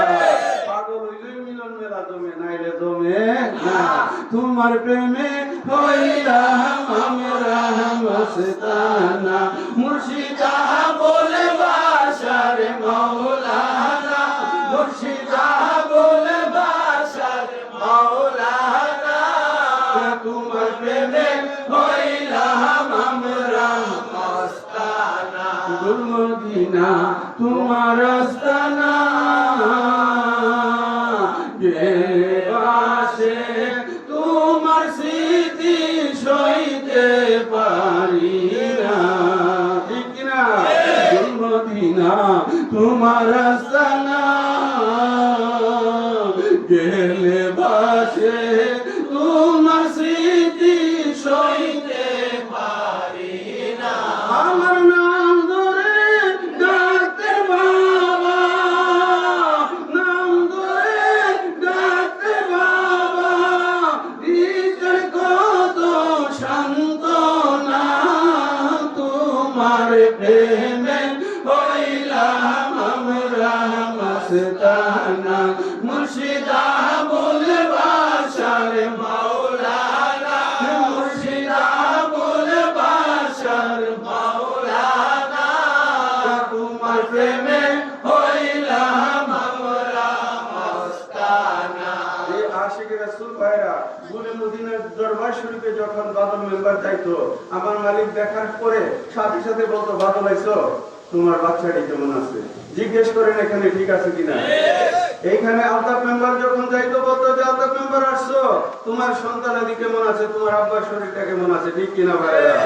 পাগল হইলেই মিলন মেলা জমে, নাইলে জমে না। তোমার প্রেমে হইলাম আমরা মস্তানা, মুর্শিদা বলে বাসার মাওলানা, মুর্শিদা বলে বাসার মাওলানা, তোমার প্রেমে হইলাম আমরা মস্তানা। গুল মদিনা তোমার আস্তানা, বাসে তোমার স্মৃতি সইতে পারি না, ঠিক কিনা? গুল মদিনা তোমার আস্তানা, গেলে বাসে তোমার স্মৃতি সইতে পারি না। আমার নাম ধরে ডাকতে বাবা, নাম ধরে ডাকতে বাবা, হৃদয় কত শান্ত না, তোমার প্রেমে হইলাম আমরা মস্তানা। মুর্শিদা বলে বাসার মাওলানা, মুর্শিদা বলে বাসার মাওলানা, তোমার প্রেমে হইলাম আমরা মস্তানা। এই আশিক রাসূল ভাইরা গুলে মদিনার দরবার শরীফে যখন বাদল মেম্বার যাইতো, আমার মালিক দেখার পরে সাথে সাথে বলতো, বাদল আইছো, তোমার বাচ্চাটি কেমন আছে জিজ্ঞেস করেন এখানে ঠিক আছে কিনা। এইখানে আলতাফ মেম্বার যখন যাইতো বলতো যে আলতাফ মেম্বার আসছো, তোমার সন্তানাদি কেমন আছে, তোমার আব্বার শরীরটা কেমন আছে, ঠিক কিনা ভাইরা?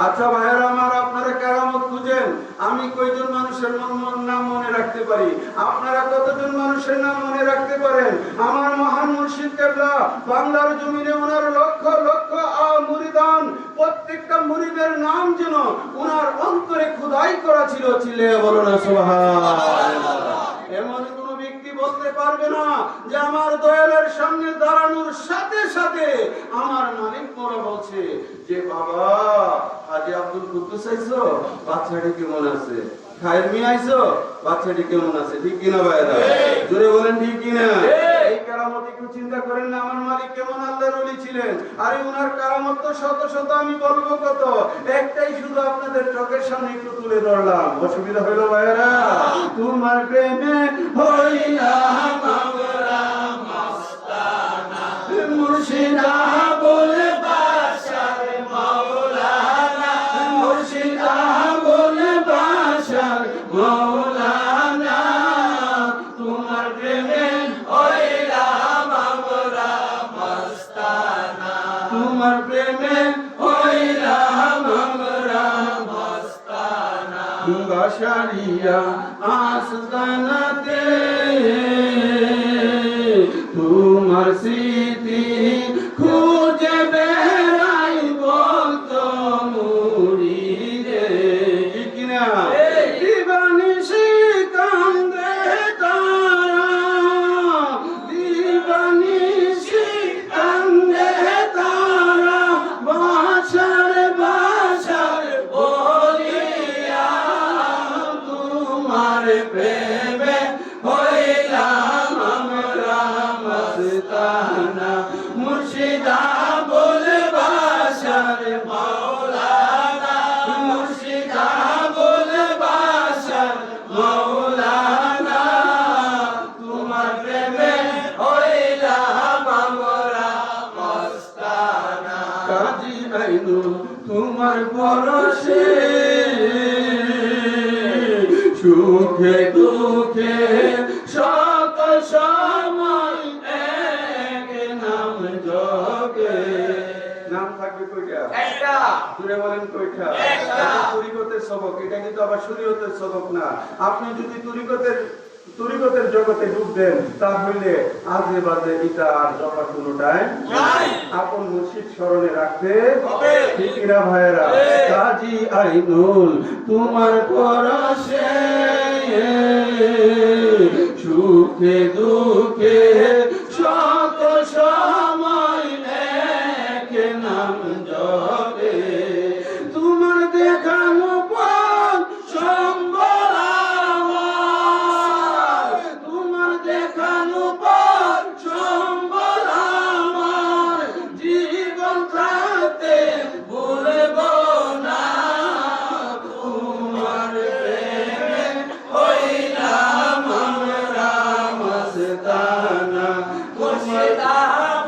আচ্ছা ভাইরা আমার, আপনারা কেরামত খুঁজেন। আমি কয়জন মানুষের নাম মনে রাখতে পারি, আপনারা কতজন মানুষের নাম মনে রাখতে পারেন? আমার মহান মুর্শিদ কেবলা বাংলার জমিনে ওনার লক্ষ লক্ষ মুরিদান, প্রত্যেকটা মুরিদের নাম যেন ওনার অন্তরে খোদাই করা ছিল। চিল্লে বলো না সুবহানাল্লাহ। এমন কোন ব্যক্তি বলতে পারবে না যে আমার দয়ালের সামনে দাঁড়ানোর সাথে সাথে আমার মালিক মোরা বলছে যে বাবা হাজী আব্দুল কুদ্দুস আইছো, বাচ্চাটি কেমন আছে, খায়ের মিয়া আইছো, বাচ্চাটি কেমন আছে, ঠিক কিনা ভাইরা? জোরে বলেন ঠিক কিনা? এই কেরামত একটু চিন্তা করেন না, আমার মালিক কেমন আল্লাহর ওলি ছিলেন। আরে উনার কেরামত তো শত শত, আমি বলবো কত, একটাই শুধু আপনাদের চোখের সামনে একটু তুলে ধরলাম। অসুবিধা হইলো ভাইরা? তোমার প্রেমে হইলাম আমরা মস্তানা, মুর্শিদা বলে বাসার মাওলানা, মুর্শিদা বলে বাসার মাওলানা, তোমার প্রেমে হইলাম আমরা মস্তানা, তোমার প্রেমে হইলাম আমরা মস্তানা। বাসারিয়া আস্তানাতে তোমার স্মৃতি খুঁজে বেড়াই বলতো মুরিদে, ঠিক কিনা? দিবানিশি কান্দে তারা, দিবানিশি কান্দে তারা, বাসার বাসার বলিয়া, তোমার প্রেমে হইলাম আমরা মস্তানা, মুর্শিদা বলে বাসার মাওলানা, মুর্শিদা বলে বাসার মাওলানা, তোমার প্রেমে হইলাম আমরা মস্তানা। কাজী আইনুল তোমার পরশে সুখে দুঃখে সকল সময় এক নাম জগে। নাম থাকবে কয়টা? একটা। জুড়ে বলেন কয়টা? একটা। এটা তরিকতের সবক, এটা কিন্তু আবার শরীয়তের সবক না। আপনি যদি তরিকতের তরিকতের জগতে ডুব দেন, তাহলে আজে বাজে ইটা আর জমা কোনোটাই আপন মুর্শিদ স্মরণে রাখতে হবে, ঠিক কিনা ভাইয়েরা? কাজী আইনুল তোমার পরশে সুখে দুঃখে সকল সময় এক নাম জপে, তোমার দেখানো পথ সম্বল আমার, তোমার দেখানো পথ সম্বল আমার, জীবন থাকতে ভুলব না তোমার প্রেমে হইলাম আমরা মস্তানা, মুর্শিদা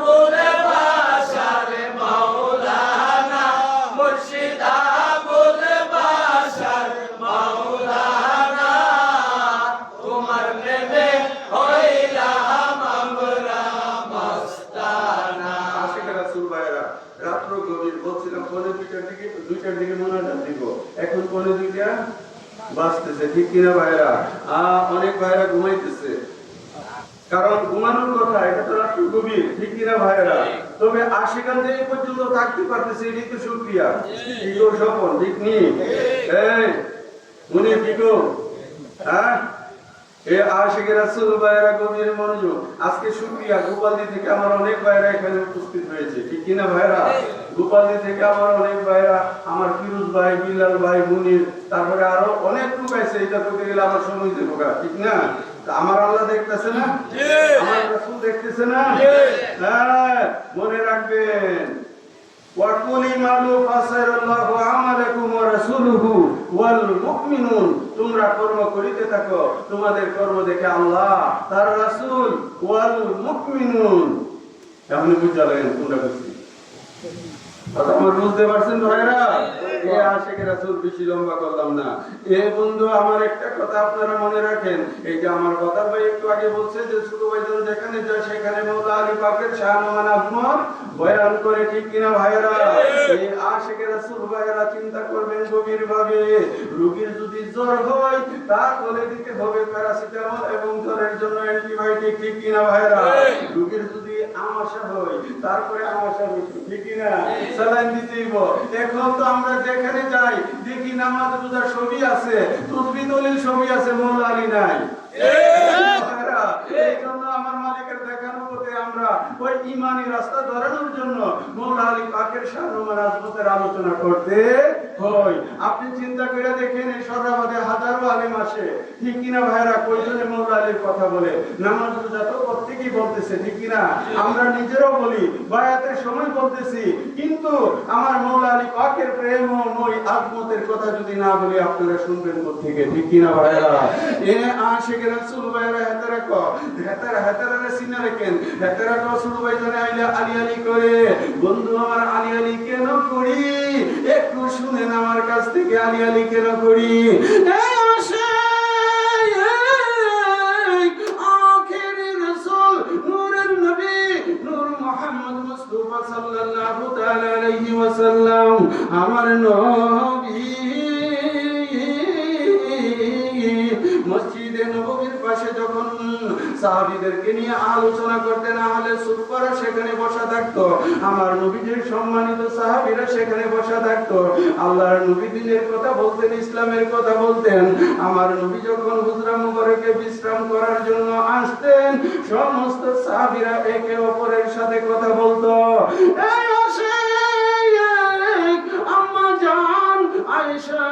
বলে বাসারে মাওলানা, মুর্শিদা বলে বাসার মাওলানা, তোমার প্রেমে হইলাম আমরা মস্তানা। আশিক রাসূল ভাইরা, রাত্র গভীর, বলছিলাম পৌনে দুইটার দিকে মোনাজাত দিব, এখন পৌনে দুইটা বাজতেছে, ঠিক কিনা ভাইরা? অনেক ভাইরা ঘুমাইতেছে, কারণ ঘুমানোর কথা, এটা তো রাত্র গভীর, ঠিক কিনা ভাইরা? তবে আশিকান যে এই পর্যন্ত থাকতে পারতেছে, এটাই তো শুকরিয়া। কি গো স্বপন, ঠিক নি? এই উনি কি গো, হ্যাঁ এই আশিকের রাসূল ভাইরা গভীর মনোযোগ। আজকে শুকরিয়া, গোপালদি থেকে আমার অনেক ভাইরা এখানে উপস্থিত হয়েছে, ঠিক কিনা ভাইরা? গোপালদি থেকে আমার অনেক ভাইরা, আমার ফিরোজ ভাই, বিলাল ভাই, মুনির, তারপরে আরো অনেক লোক আছে, এটা করতে গেলে আমার সময় দেবো, ঠিক না? আমার আল্লাহ দেখতেছে না, আমার রাসূল দেখতেছে না। হ্যাঁ, মনে রাখবেন, ওয়াকুল ইমানু ফাসারাল্লাহু আমালাকুম ওয়া রাসূলুহু ওয়াল মুমিনুন, তোমরা কর্ম করিতে থাকো, তোমাদের কর্ম দেখে আল্লাহ, তার রাসূল, ওয়াল মুমিনুন। কেমন বুঝালেন কোনটা বুঝছি? কথা আমার বুঝতে পারছেন ভাইরা? এই আশিকের রাসূল বেশি লম্বা করলাম না। এ বন্ধু, আমার একটা কথা আপনারা মনে রাখেন, এই যে আমার কথা ভাই একটু আগে বলছে যে ছোট ভাইজন যেখানে যায় সেখানে মাওলা আলী পাকের শান আজমত বয়ান করে, ঠিক কিনা ভাইরা? এই আশিকের রাসূল ভাইরা চিন্তা করবেন গভীর ভাবে, রোগীর যদি জ্বর হয় তাহলে দিতে হবে প্যারাসিটামল এবং জ্বরের জন্য অ্যান্টিবায়োটিক, ঠিক কিনা ভাইরা? রোগীর যদি আমাশা হয় তারপরে আমাশা বেশি, ঠিক কিনা? স্যালাইন দিতেইব। এখন তো আমরা যেখানে যাই দেখি নামাজ রোজার ছবি আছে, তুসবিহ দলিল ছবি আছে, মাওলা আলী নাই। এই জন্য আমার মালিকের দেখানো পথে আমরা ওই ইমানি রাস্তা ধরানোর জন্য মাওলা আলী পাকের শান ও আজমতের আলোচনা করতে হয়। আপনি চিন্তা করে দেখেন, এই সরাবাদে হাজারো আলেম আসে, ঠিক কিনা ভাইরা? কয়জনে মাওলা আলীর কথা বলে? নামাজ রোজা তো প্রত্যেকেই বলতেছে, ঠিক কিনা? আমরা নিজেরাও বলি, বায়াতের সময় বলতেছি, কিন্তু আমার মাওলা আলী পাকের প্রেম ও মই আজমতের কথা যদি না বলি, আপনারা শুনবেন কোত্থেকে, ঠিক কিনা ভাইরা? এ আশিক রাসূল ভাইরা, হেতারা কো হেতারা সিনা রাখেন, হেতারা তো শুরু ভাইজনে আইলা আলী আলী করে, বন্ধু আমার আলী আলী কেন করি? একটু শুনেন আমার কাছ থেকে, আলী আলী কেন করি? এই আশিক আখিরি রাসূল, নূরের নবী, নূর মুহাম্মদ মুস্তাফা সাল্লাল্লাহু তাআলা আলাইহি ওয়াসাল্লাম, আমার নবী মসজিদে নববীর পাশে যখন সাহাবীদেরকে নিয়ে আলোচনা করতেন, আহলে সুফফারা সেখানে বসা থাকতো, আমার নবীজির সম্মানিত সাহাবীরা সেখানে বসা থাকতো। আল্লাহর নবী দ্বীনের কথা বলতেন, ইসলামের কথা বলতেন। আমার নবী যখন হুজরা মুবারকে বিশ্রাম করার জন্য আসতেন, সমস্ত সাহাবীরা একে অপরের সাথে কথা বলতো। এই আশিক আম্মা জান আয়েশা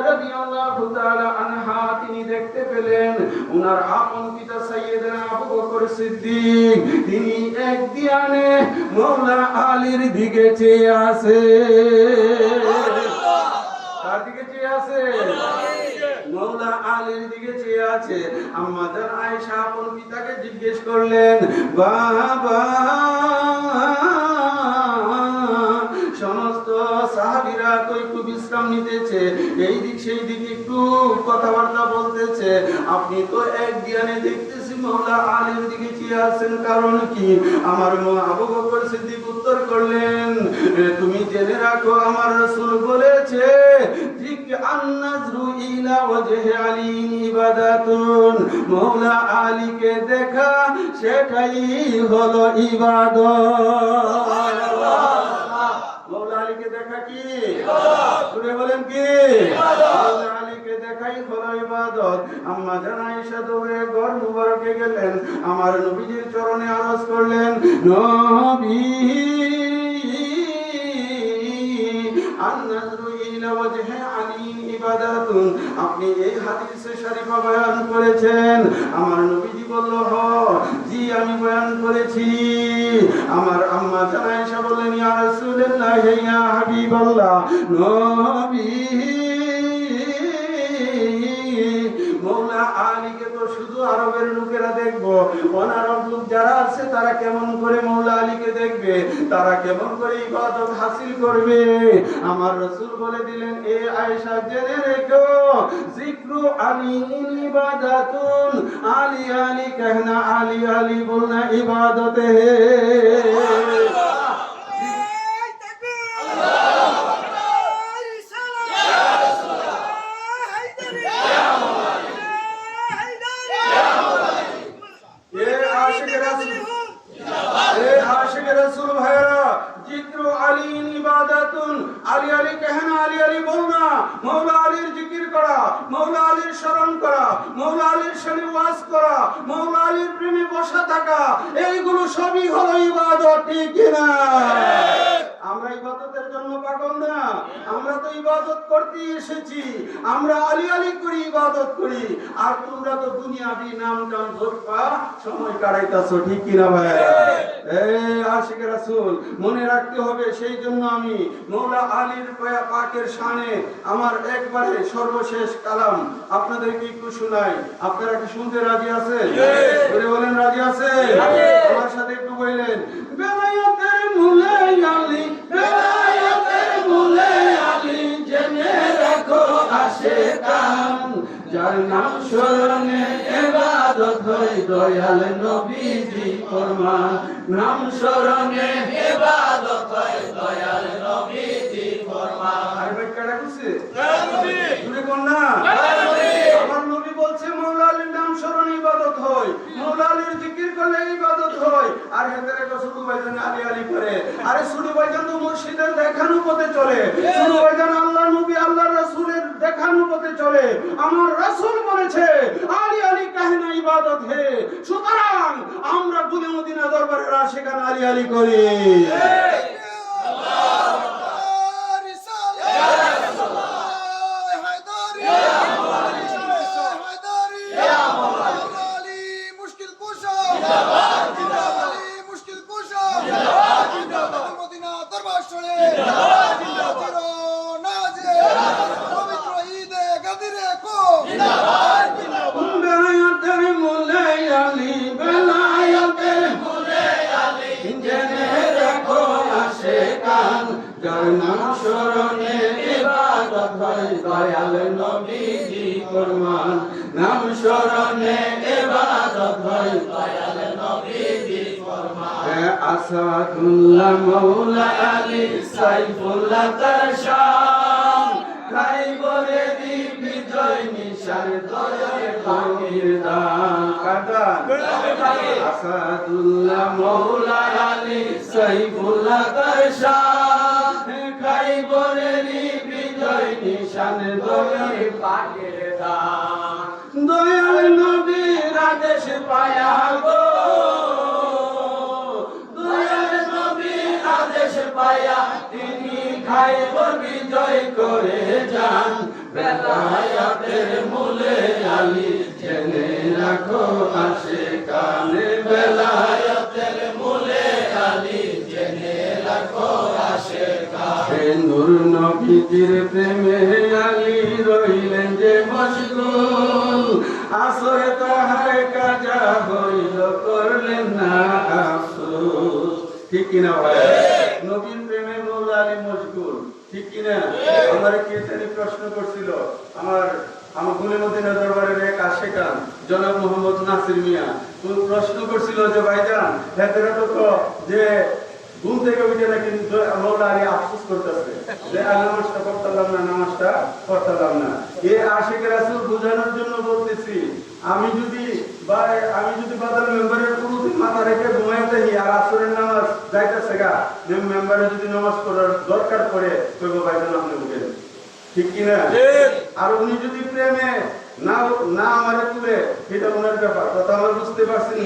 রাদিয়াল্লাহু তাআলা আনহা, তিনি দেখতে পেলেন উনার আপন পিতা সাইয়েদনা আবু বকর সিদ্দিক, তিনি এক ধ্যানে মাওলা আলীর দিকে চেয়ে আছে। কার দিকে চেয়ে আছে? মাওলা আলীর দিকে চেয়ে আছে। আম্মা জান আয়েশা আপন পিতাকে জিজ্ঞেস করলেন, বাবা, সমস্ত সাহাবীরা তো একটু বিশ্রাম নিতেছে, এই দিক সেই দিক একটু কথাবার্তা বলতেছে, আপনি তো এক ধ্যানে দেখতেছি মাওলা আলীর দিকে চেয়ে আছেন, কারণ কি? আমার আবু বকর সিদ্দিক উত্তর করলেন, তুমি জেনে রাখো, আমার রাসূল বলেছে, ঠিক আন-নাজরু ইলা ওয়াজহি আলী ইবাদাতুন, মওলা আলীকে দেখা সেটাই হলো ইবাদত। মওলা আলীকে দেখা কি ইবাদত? শুনে বলেন কি ইবাদত? মওলা আলীকে দেখাই হলো ইবাদত। আম্মা জান আয়েশা দৌড়ে ঘর মুবারকে গেলেন, আমার নবীজির চরণে আরজ করলেন, নবী আন-নাযরু ইলা ওয়াজহি আলী ইবাদাতুন। আপনি এই হাদিসে শরীফা বয়ান করেছেন। আমার নবীজি বলল, জি আমি বয়ান করেছি। আমার আম্মা জান আয়েশা বললেন, ইয়া রাসূলুল্লাহ, ইয়া হাবিবাল্লাহ, নবী মওলা আলীকে তো শুধু আরবের লোকেরা দেখবো, অনারব লোক যারা আছে তারা কেমন করে মওলা আলীকে দেখবে, তারা কেমন করে ইবাদত হাসিল করবে? আমার রাসূল বলে দিলেন, এ আয়েশা জেনে রেখো, জিক্রু আলী ইবাদাতুন, আলী আলী कहना, আলী আলী बोलना इबादत है। আলী আলী कहना, আলী আলী বলনা, মওলা আলীর জিকির করা, মওলা আলীর স্মরণ করা, মওলা আলীর সাথে ওয়াজ করা, মওলা আলীর প্রেমে বসা থাকা, এইগুলো সবই হলো ইবাদত, ঠিক কি না? আমরা ইবাদতের জন্য পাগল না, আমরা তো ইবাদত করতে এসেছি। আমরা আলী আলী করি, ইবাদত করি, আর তোমরা তো দুনিয়াবি নাম টাম ধরপা সময় কাটাইতাছো, ঠিক কি না ভাই? এই আশিক রাসূল মনে রাখতে হবে। সেই জন্য আমি মওলা আলীর পাকের শানে আমার একবারে সর্বশেষ কালাম আপনাদেরকে একটু শোনাই। আপনারা কি শুনতে রাজি আছেন? বলেন রাজি আছেন? আমার সাথে একটু বললেন, বেলায়েতের মূলে আলী, বেলায়েতের মূলে আলী, জেনে রাখো আশিকান, যার নাম স্মরণে ইবাদত হয়, দয়াল নবীজি ফরমান, নাম স্মরণে ইবাদত হয়, দয়াল নবীজি ফরমান। আর ব্যাখ্যাটা বুঝছে? শুনে কোন না? আমার নবী বলছে মওলা আলীর নাম স্মরণে ইবাদত হয়, মওলা আলীর জিকির করলে ইবাদত হয়। আর হেতারে শুধু ভাইজান আলী আলী করে, আরে শুধু ভাইজান তো মুর্শিদের দেখানো পথে চলে, শুধু ভাইজান আল্লাহ নবী আল্লাহ রাসূলের দেখানো পথে চলে। আমার রাসূল বলেছে আলী আলী कहना ইবাদত হে। সুতরাং আমরা গুলে মদিনা দরবারের আশিকান আলী আলী করি। যার নাম স্মরণে ইবাদত হয়, দয়াল নবীজি ফরমান, নাম স্মরণে ইবাদত হয়, দয়াল নবীজি ফরমান। আসাদুল্লাহ মওলা আলী সাইফুল্লাহ তার শান, খাইবরে দি বিজয় নিশান, দয়াল পাকের দান। কাটান আসাদুল্লাহ মওলা আলী সাইফুল্লাহ তার শান, খাইবরেরই বিজয় নিশান, দয়াল পাকের দান। দয়াল নবীর আদেশ পায়া গো, দয়াল নবীর আদেশ পায়া তিনি খাইবর বিজয় করে যান। বেলায়েতের মূলে আলী, জেনে রাখো আশিকান, বেলায়েতের মূলে আলী, জেনে রাখো আশিকান। নূর নবীজির প্রেমে আলী রইলেন যে মশগুল, আসরে তাহার কাজা হইল, করলেন না আফসোস, ঠিক কিনা ভাই? নবীর প্রেমে মওলা আলী মশগুল, ঠিক কিনা? আমার কে জানি প্রশ্ন করছিল, আমার গুলে মদিনা দরবারের এক আশিকান জনাব মোহাম্মদ নাসির মিয়া প্রশ্ন করছিল যে ভাইজান হেতেরা তো যে ঘুম থেকে উঠে নাকি মৌলা আলী আফসোস করতেছে যে নামাজটা পড়তাম না। এ আশিক রাসূল বোঝানোর জন্য বলতেছি, আমি যদি বাদল মেম্বারের পুরোদিন মাথা রেখে ঘুমাইতে আর আসরের নামাজ যাইতেছে গা, মেম্বারে যদি নামাজ পড়ার দরকার পড়ে কইব ভাইজান আপনি উঠেন, ঠিক কিনা? আর উনি যদি প্রেমে না আমারে তুলে, এটা ওনার ব্যাপার, কথা আমরা বুঝতে পারছি।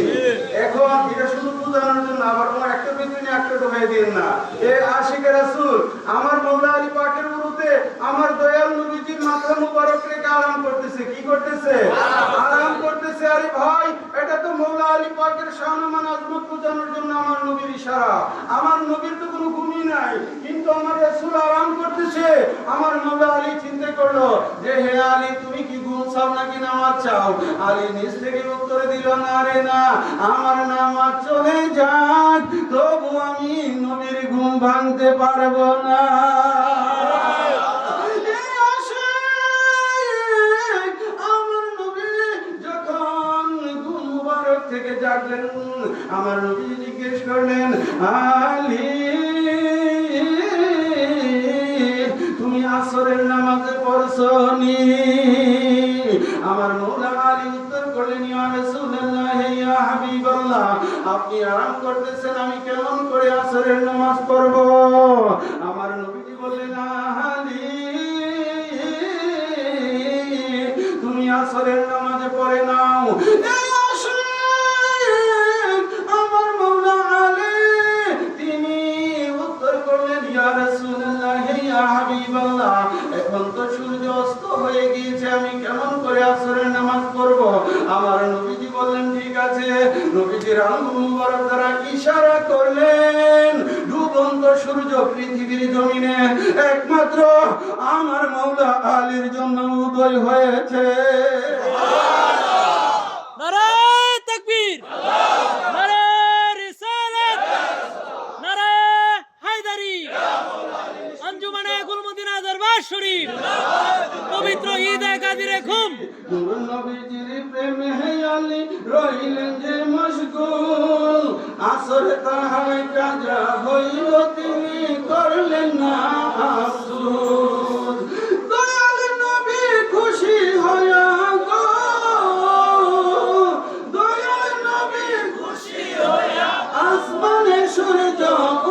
এখন এটা শুধু বোঝানোর জন্য আবার একটা বিদ্রোহী একটা ঢোকাই দিন না। এ আশিক রাসূল আমার মৌলা আলী পাকের উরুতে আমার দয়াল নবীজির মাথা মুবারক রেখে আরাম করতেছে। কি করতেছে? আরাম করতেছে। আরে ভাই, এটা তো মৌলা আলী পাকের শান-মান আজমত বোঝানোর জন্য আমার নবীর ইশারা। আমার নবীর তো কোনো গুণই নাই, কিন্তু আমার রাসূল আরাম করতেছে। আমার মৌলা আলী চিন্তা করলো যে হে আলী, তুমি কি ঘুম চাও নাকি নামাজ চাও? আলী নিজ থেকে উত্তর দিল, না রে না, আমার নামাজ চলে যাক, তবু আমি নবীর ঘুম ভাঙতে পারবো না। আমার নবী যখন ঘুম মুবারক থেকে জাগলেন, আমার নবী জিজ্ঞেস করলেন, আলী তুমি আসরের নামাজে পড়ছো নি? আমার মৌলা আলী উত্তর করলেন, ইয়া রাসূলুল্লাহ, ইয়া হাবিবাল্লাহ, আপনি আরাম করতেছেন, আমি কেমন করে আসরের নামাজ পড়ব? আমার নবীজি বললেন, আলী তুমি আসরের নামাজে পড়ে নাও। আমার মৌলা আলী তিনি উত্তর করলেন, ইয়া রাসূলুল্লাহ, ইয়া হাবিবাল্লাহ, এখন তো সূর্য অস্ত হয়ে গিয়েছে, আমি কেমন করে আসরের নামাজ পড়ব? আমার নবীজি বললেন, ঠিক আছে। নবীজির আঙ্গুল মুবারক দ্বারা ইশারা করলেন, ডুবন্ত সূর্য পৃথিবীর জমিনে একমাত্র আমার মৌলা আলীর জন্য উদয় হয়েছে। নারায়ে তাকবীর, নারায়ে রিসালাত, নারায়ে হায়দারি, আঞ্জুমানে গুলমদিনা দরবার শরীফ, পবিত্র ঈদে গাদিরে খুম। নবীজির প্রেমে আলী রইলেন যে মশগুল, আসরে তাহার কাজা হইল, তিনি করলেন না আফসোস। দয়াল নবী খুশি হইয়া গো, দয়াল নবী খুশি হইয়া আসমানে সূর্য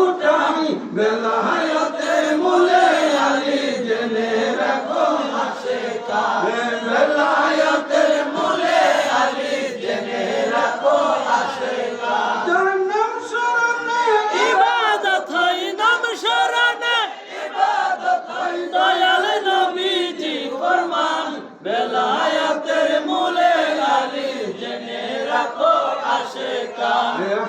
উঠাই, বেলায়েতে মোলে আলী জেনে রাখো আশিকা, বেলায়েতে মোলে আলী জেনে রাখো আশিকা। যার নাম স্মরণে ইবাদত হয়, নাম স্মরণে ইবাদত হয়, দয়াল নবীজি ফরমান, বেলায়েতের মূলে আলী জেনে রাখো আশিকা।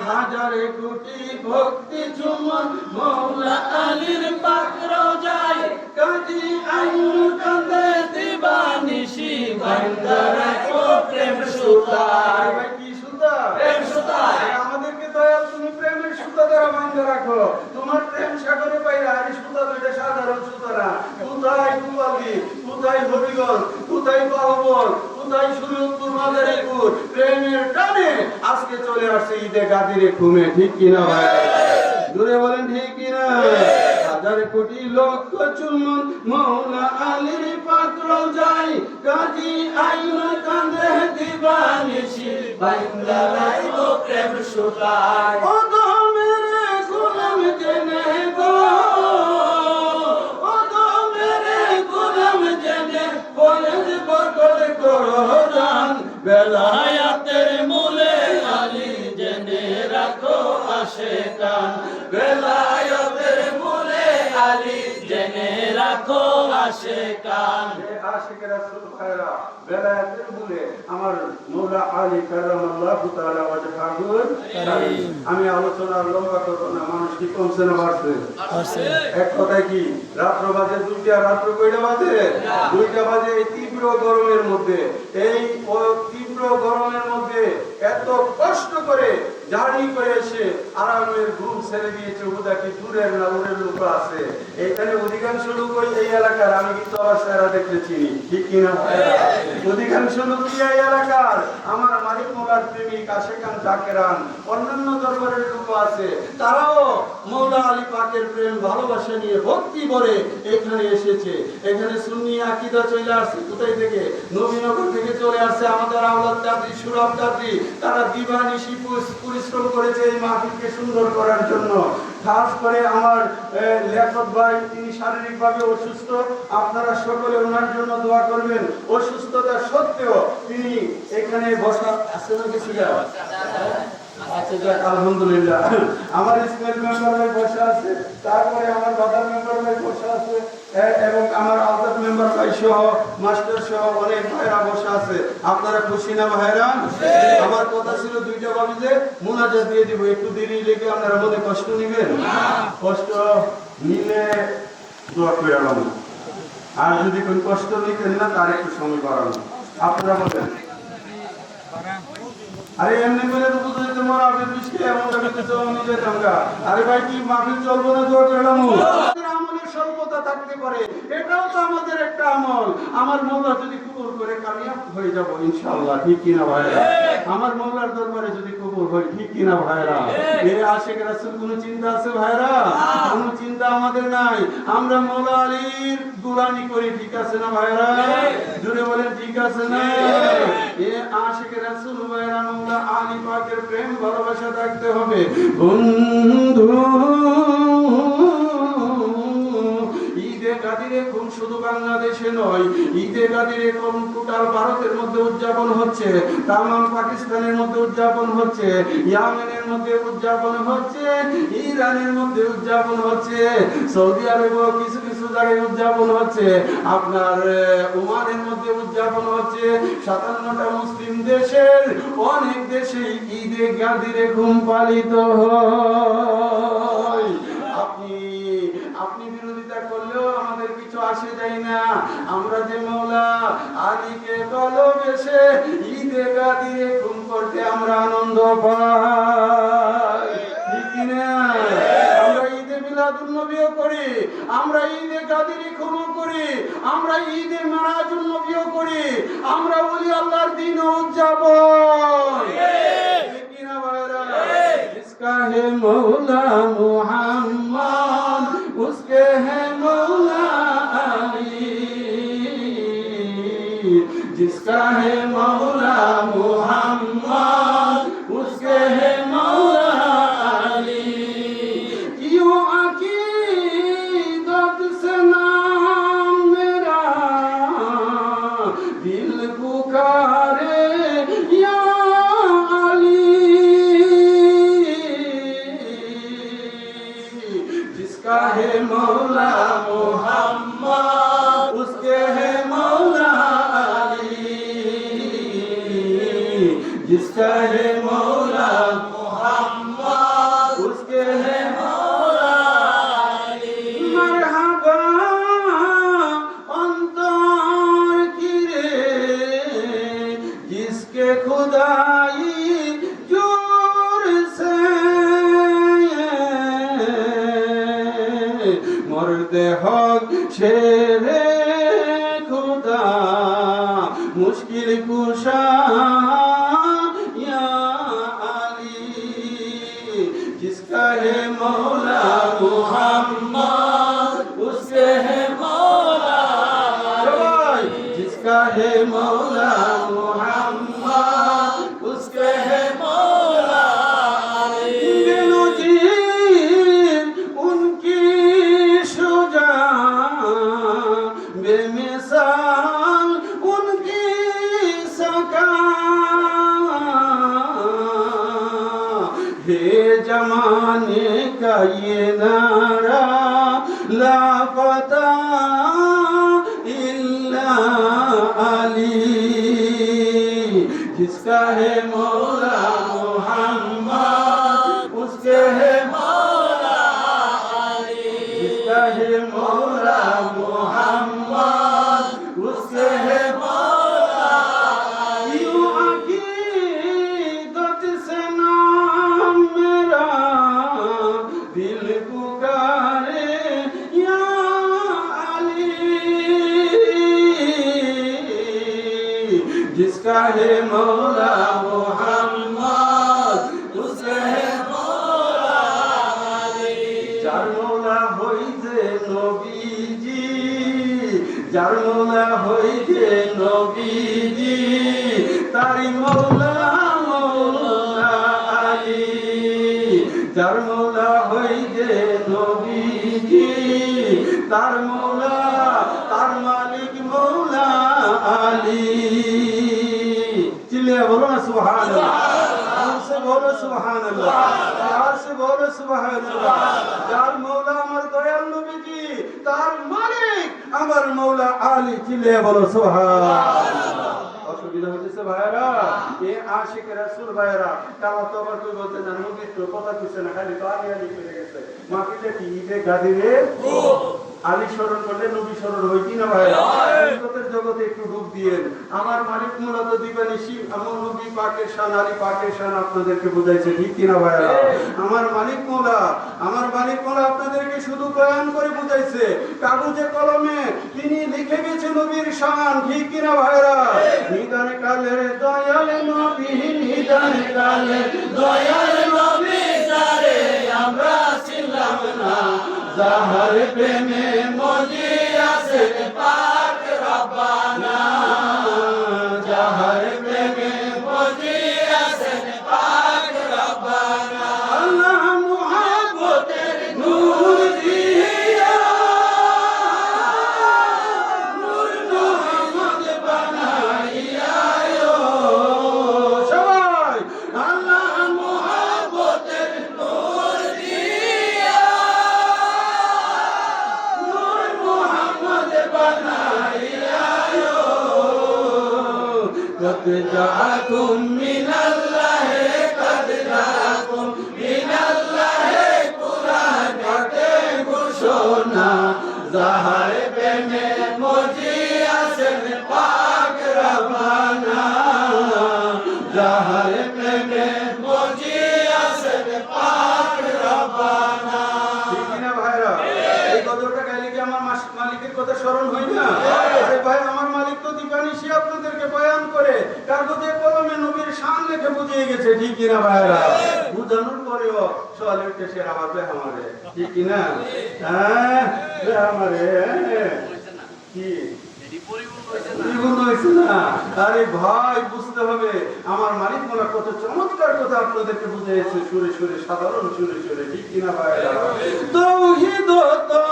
হাজারে কোটি ভক্তি চুমন মৌলা আলীর পাক রোজায়, কাজী আইন কান্দে দিবানিশি, বান্দা রাখো প্রেম সুতা। ভাই কি সুতা? প্রেম সুতা। আমাদেরকে দয়াল তুমি প্রেমের সুতা দ্বারা বান্ধা রাখো। তোমার প্রেম সাগরে পাইরা আর সুতা দুইটা সাধারণ সুতা না। কোথায় কুয়ালি, কোথায় হবিগঞ্জ, কোথায় বাহুবল, কোথায় শরীয়তপুর মাদারীপুর, প্রেমের টানে আজকে চলে আসছে ঈদে গাদিরে খুমে, ঠিক কিনা ভাই? দূরে বলেন ঠিক কিনা? হাজার কোটি লক্ষ চুম্বন মৌলা আলীর পাত্র যাই, কাজী আইন কান্দে দিবানিশি, বান্দা রাখো প্রেম সুতায়। ও গো মেরে গোলাম জেনে গো, ও গো মেরে গোলাম জেনে, ফয়েজ বরকত করো দান, বেলায়েতের মূলে আলী জেনে রাখো আশিকান, বেলায়েতের মূলে আলী জেনে রাখো আশিকান। আশিক রাসূল ভাইরা, বেলায়েতের মূলে আমার মৌলা আলী কারামাল্লাহু তাআলা ওয়াজহাহুল কারীম। আমি আলোচনা লম্বা করব না, মানুষ কি কমছে না বাড়ছে? এক কথায় কি, রাত্র বাজে 2টা, রাত্র কয়টা বাজে? 2টা বাজে। এই তীব্র গরমের মধ্যে, এই তীব্র গরমের মধ্যে এত কষ্ট করে জার্নি করে এসে আরামের ঘুম ছেড়ে দিয়েছে, ওটা কি দূরের না দূরের লোক আছে? এখানে অধিকাংশ লোক ওই এই এলাকার, আমি কিন্তু আবার সেরা দেখতে চিনি, ঠিক কিনা? অধিকাংশ লোকই এই এলাকার আমার মালিক মৌলার প্রেমিক আশেকান জাকেরান অন্যান্য দরবারের লোক আছে, তারাও মৌলা আলী পাকের প্রেম ভালোবাসা নিয়ে ভক্তি ভরে এখানে এসেছে। এখানে সুন্নি আকীদা চলে আসছে কোথায় থেকে? নবীনগর থেকে চলে আসছে আমাদের আওলাদ কাদরি, সুরাব কাদরি। তারা দিবানিশি পরিশ্রম করেছে এই মাহফিলকে সুন্দর করার জন্য। খাস করে আমার লেখক ভাই, তিনি শারীরিকভাবে অসুস্থ, আপনারা সকলে ওনার জন্য দোয়া করবেন। অসুস্থতা সত্ত্বেও তিনি এখানে বসা আছে না কিছু আচ্ছা যাক, আলহামদুলিল্লাহ। আমার স্কুল মেম্বার ভাই বসে আছে, তারপরে আমার বাজার মেম্বার ভাই বসে আছে, এবং আমার আজাদ মেম্বার ভাই সহ মাস্টার সহ অনেক ভাইরা বসে আছে। আপনারা খুশি না ভাইরা? আমার কথা ছিল দুইটা ভাবি যে মুনাজাত দিয়ে দিব, একটু দেরি লেগে আপনারা মনে কষ্ট নিবেন। কষ্ট নিলে দোয়া করে আলাম, আর যদি কোন কষ্ট নিতেন না তার একটু সময় বাড়ানো। আপনারা বলেন আরে এমনি করে তো বুঝতে তোমার আপনি বৃষ্টি এমন জায়গাতে চলে নিয়ে যেতামগা। আরে ভাই কি মাহফিল চলবো না দোয়া করে আলাম? আমলের স্বল্পতা থাকতে পারে, এটাও তো আমাদের একটা আমল। আমার মৌলা যদি কবুল করে কামিয়াব হয়ে যাব ইনশাআল্লাহ, ঠিক কিনা ভাইরা? আমার মৌলার দরবারে যদি কবুল হয়, ঠিক কিনা ভাইরা? এর আশিক রাসূল কোনো চিন্তা আছে ভাইরা? কোনো চিন্তা আমাদের নাই। আমরা মৌলা আলীর গোলামি করি, ঠিক আছে না ভাইরা? জুড়ে বলেন ঠিক আছে না? এ আশিক রাসূল ভাইরা, মৌলা আলী পাকের প্রেম ভালোবাসা থাকতে হবে। বন্ধু ঈদে গাদিরে খুব শুধু বাংলাদেশে নয়, ঈদে গাদিরে খুব টোটাল ভারতের মধ্যে উদযাপন হচ্ছে, তামাম পাকিস্তানের মধ্যে উদযাপন হচ্ছে, ইয়েমেনের মধ্যে উদযাপন হচ্ছে, ইরানের মধ্যে উদযাপন হচ্ছে, সৌদি আরবেও কিছু কিছু জায়গায় উদযাপন হচ্ছে, আপনার ওমানের মধ্যে উদযাপন হচ্ছে। 57টা মুসলিম দেশের অনেক দেশে ঈদে গাদিরে ঘুম পালিত হয়। আপনি বিরোধিতা করলেও আমাদের কিছু আসে যায় না। আমরা যে মৌলা আলীকে ভালোবেসে ঈদে গাদিরে ঘুম করতে আমরা আনন্দ পাই, ঠিক কিনা? আমরা ঈদে মিলাদুন নবীও করি, আমরা ঈদে গাদিরে ঘুম করি, আমরা ঈদে মেরাজুন নবীও করি, আমরা ওলি আল্লাহর দিন উদযাপন, ঠিক কিনা ভাইরা? जिसका है मौला मुहम्मद उसके है मौला अली, जिसका है मौला मुहम्मद उसके है मौला अली। क्यों अकीदत से नाम मेरा दिल पुकारे या है मौला मुहम्मद उसके है मौला अली, जिसका है मौला मुहम्मद उसके है मौला अली। मरहबा अंतर की रे जिसके खुदाई जोर से मर्दे हक शेरे खुदा मुश्किल कुशा या अली, जिसका है मौला मुहम्मद उसके है मौला अली, जिसका है मौला मुहम्मद उसके है मौला अली। बेनजीर उनकी बेमिसाल उनकी सका है जमाने का ये नारा लापता इल्ला अली, जिसका है मौला मुहम्मद उसके है मौला अली, जिसका है मौला मुहम्मद उसके है मौला अली। यूं अकीदत से नाम मेरा दिल पुकारे या अली, जिसका है मौला मोहम्मद उसका है मौला अली যার মৌলা হইছে নবীজি যার মৌলা হইছে নবীজি তারি মৌলা মৌলা আলী যার মৌলা হইছে নবীজি তার মৌলা তার মালিক মৌলা আলী চিল্লিয়ে বলো না সুবহানাল্লাহ से बोलो सुभान अल्लाह प्यार से बोलो सुभान अल्लाह যার মৌলা আমার দয়াল নবীজি তার মালিক আমার মৌলা আলী চিল্লিয়ে বলো সুবহানাল্লাহ অসুবিধা হচ্ছে ভাইরা এই আশিক রাসূল ভাইরা কালা তো আবার কই বলতে না নবী তো কথা কইছে না খালি তো আলী আলী করে গেছে মাটিতে কি ইতে গাদিরে আলী স্মরণ করলে নবী স্মরণ হয় কি না ভাইরা জগতের জগতে একটু ডুব দিয়েন আমার মালিক মূলত দিবানিশি আমার নবী পাকের শান আলী পাকের শান আপনাদেরকে বুঝাইছে ঠিক কি না ভাইরা আমার মালিক মওলা আপনাদেরকে শুধু বয়ান করে বুঝাইছে কাগজে কলমে তিনি লিখে গেছে নবীর শান ঠিক কি না ভাইরা নিদান কালের দয়াল নবী নিদান কালের দয়াল নবী যারে আমরা ছিলাম না যাহার প্রেমে মজি আছে পাক রব্বানা যাহার প্রেমে মজি আছে পাক রব্বানা আল্লাহ মুহাব্বতের নূর দিয়া নূর মুহাম্মদ বানাইয়া সবাই আল্লাহ মুহাব্বতের নূর দিয়া قد جاءكم من الله قد جاءكم من الله قرآن ঘোষণা যাহার প্রেমে মজি আছেন পাক রব্বানা যাহার প্রেমে মজি আছেন পাক রব্বানা ঠিক না ভাইরা এই গজলটা গাইলে কি আমার মালিকের কথা স্মরণ হয় না আরে ভাই আমার মালিক তো দিবানিশি আপনাদেরকে বয়ান করে কাগজে কলমে নবীর শান লিখে বুঝিয়ে গেছে ঠিক কি না ভাইরা বুঝানোর পরেও সওয়ালের শেষে আবার আমারে ঠিক কি না হ্যাঁ আমারে কি পরিপূর্ণ হয়েছে না আরে ভাই বুঝতে হবে আমার মালিক মোলা কত চমৎকার কথা আপনাদেরকে বুঝিয়েছে সুরে সুরে সাধারণ সুরে সুরে ঠিক কিনা ভাইরা তৌহিদ তো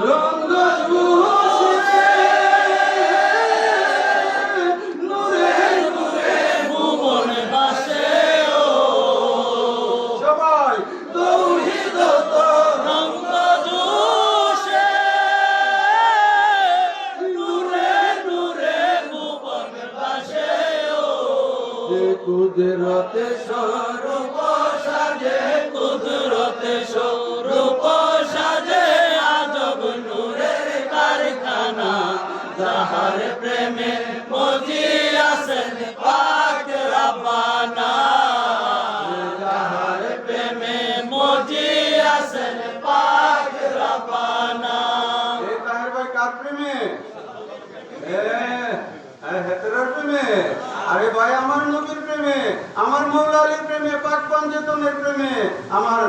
রঙ্গ বুঝে নূরে নূরে ভুবন বাসে ও সবাই তৌহিদ তো রঙ্গ জোশে নূরে নূরে ভুবন বাসে ও কুদরতে স্বরূপ সাজে কুদরতে স্বরূপ সাজে আজব নূরের কারখানা যাহার প্রেমে মজি আছেন পাক রব্বানা যাহার প্রেমে মজি আছেন পাক রব্বানা এ তাহের ভাই কার প্রেমে হেতেরার প্রেমে আরে ভাই আমার নবীর প্রেমে আমার মওলা আলীর প্রেমে পাক পঞ্চতনের প্রেমে আমার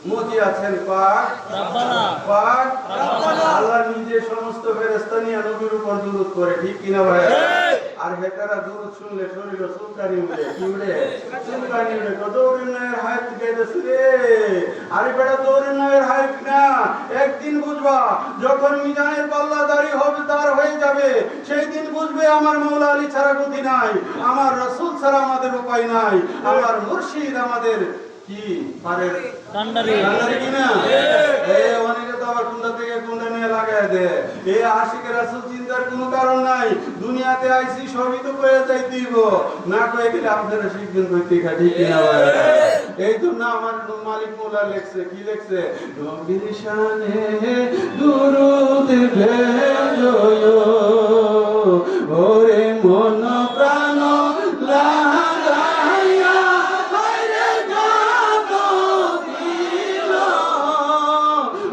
মজি আছেন পাক রব্বানা পাক রব্বানা আল্লাহ নিজে সমস্ত ফেরেশতা নিয়ে নবীর উপর দুরূদ করে ঠিক কি না ভাই আর হেতারা দুরূদ শুনলে শরীরে চুলকানি উঠে কি উঠে চুলকানি উঠে দৌড়ের নয়ের হাত গেছে রে আরে বেটা দৌড়ের নয়ের হাত না একদিন বুঝবা যখন মিজানের পাল্লাদারি হবে তার হয়ে যাবে সেই দিন বুঝবে আমার মওলা আলী ছাড়া গতি নাই আমার রাসূল ছাড়া আমাদের উপায় নাই আমার মুর্শিদ আমাদের কি পারে কান্ডারি কি না অনেকে তো আবার কুন্ডা থেকে কুন্ডা নিয়ে লাগায় দেয় আশিক রাসূল চিন্তার কোনো কারণ নাই দুনিয়াতে আইছি সবই তো কয়ে যাইতেইব না কয়ে গেলে আপনারা শিখবেন কইতে ঠিক না ভাই এই তো না আমার মালিক মোলা লেখছে কি লেখছে নবীর শানে দুরূদ ভেজো ওরে মন প্রাণ লাগাইয়া হায়রে যাব দিল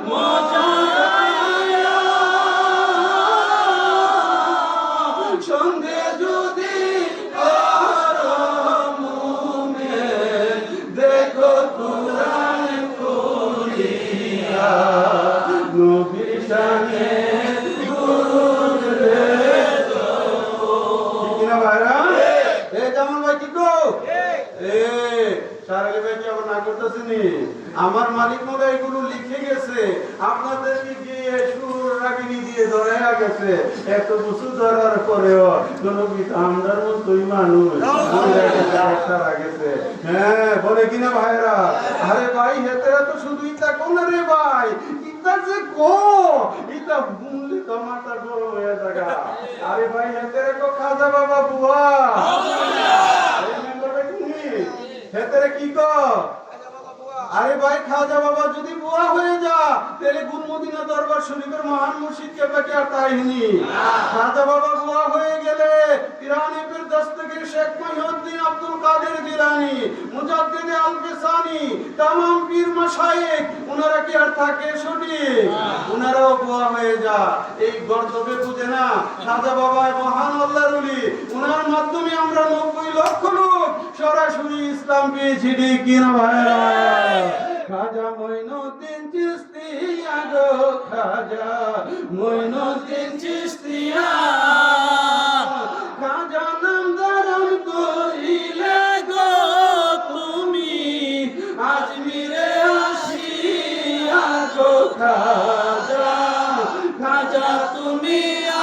মজায়া সঙ্গে যদি এ সারালি ভাই কি আবার না করতেছেনি? আমার মালিক মনে এগুলো লিখে গেছে, আপনাদেরকে গিয়ে সুর রাগিনী দিয়ে ধরাইয়া গেছে। এত বছর ধরার পরেও কোনো আমরার মতোই মানুষ সারা গেছে। হ্যাঁ বলে কিনা ভাইরা? আরে ভাই হেতে তো শুধু ইটা কোন রে ভাই, ইটা যে কো ইটা বুনলি তো মাথা গরম হয়ে থাকা। আরে ভাই হেতে কো খাজা বাবা বুয়া হেতেরে কি কো? আরে ভাই খাজা বাবা যদি বুয়া হয়ে যা তাহলে গুলমদিনা দরবার শরীফের মহান মুর্শিদ কে বেটে আর তাইনি। খাজা বাবা বুয়া হয়ে গেলে পিরানি পীর দস্তগীর শেখ মহিউদ্দিন আব্দুল কাদের জিলানী, মুজাদ্দিদ আল-ফিসানি, तमाम পীর মাশায়েখ ওনারা কি আর থাকে সঠিক? ওনারাও বুয়া হয়ে যা। এই গর্দবে বুঝে না খাজা বাবা মহান আল্লাহর ওলি, ওনার মাধ্যমে আমরা 90 লক্ষ লোক সরাসরি ইসলাম পেয়েছি। ঠিক কিনা ভাইরা? খাজা মঈনুদ্দিন চিশতিয়া গো, খাজা মঈনুদ্দিন চিশতিয়া, খাজা নাম ধারণ করিলে গো তুমি আজমিরে আসিয়া গো খাজা, খাজা তুমি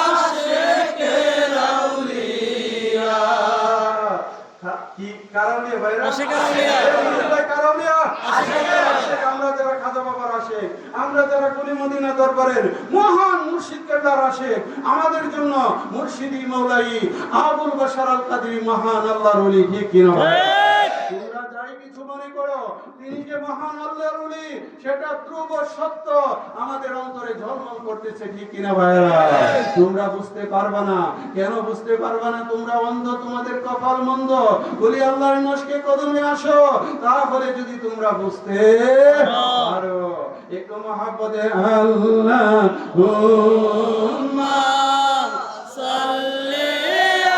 আশেকের আউলিয়া। কি কারণে ভাইরা? আশেকের আউলিয়া। কারণে আশেক, আমরা যারা খাজা বাবার আশেক, আমরা যারা কুলিমদিনা দরবারের মহান মুর্শিদ কেবলার আশেক, আমাদের জন্য মুর্শিদি মৌলাই আবুল বাশার আল কাদরি মহান আল্লাহর ওলি। ঠিক কিনা? তোমরা যাই কিছু মনে করো, তিনি যে মহান আল্লাহর ওলি সেটা ধ্রুব সত্য আমাদের অন্তরে ঝলমল করতেছে। ঠিক কিনা ভাইরা? তোমরা বুঝতে পারবা না। কেন বুঝতে পারবা না? তোমরা অন্ধ, তোমাদের কপাল মন্দ। বলি আল্লাহর নশকে কদমে আসো, তাহলে যদি তোমরা বুঝতে পারো। একটু মহাব্বতে আল্লাহুম্মা সাল্লি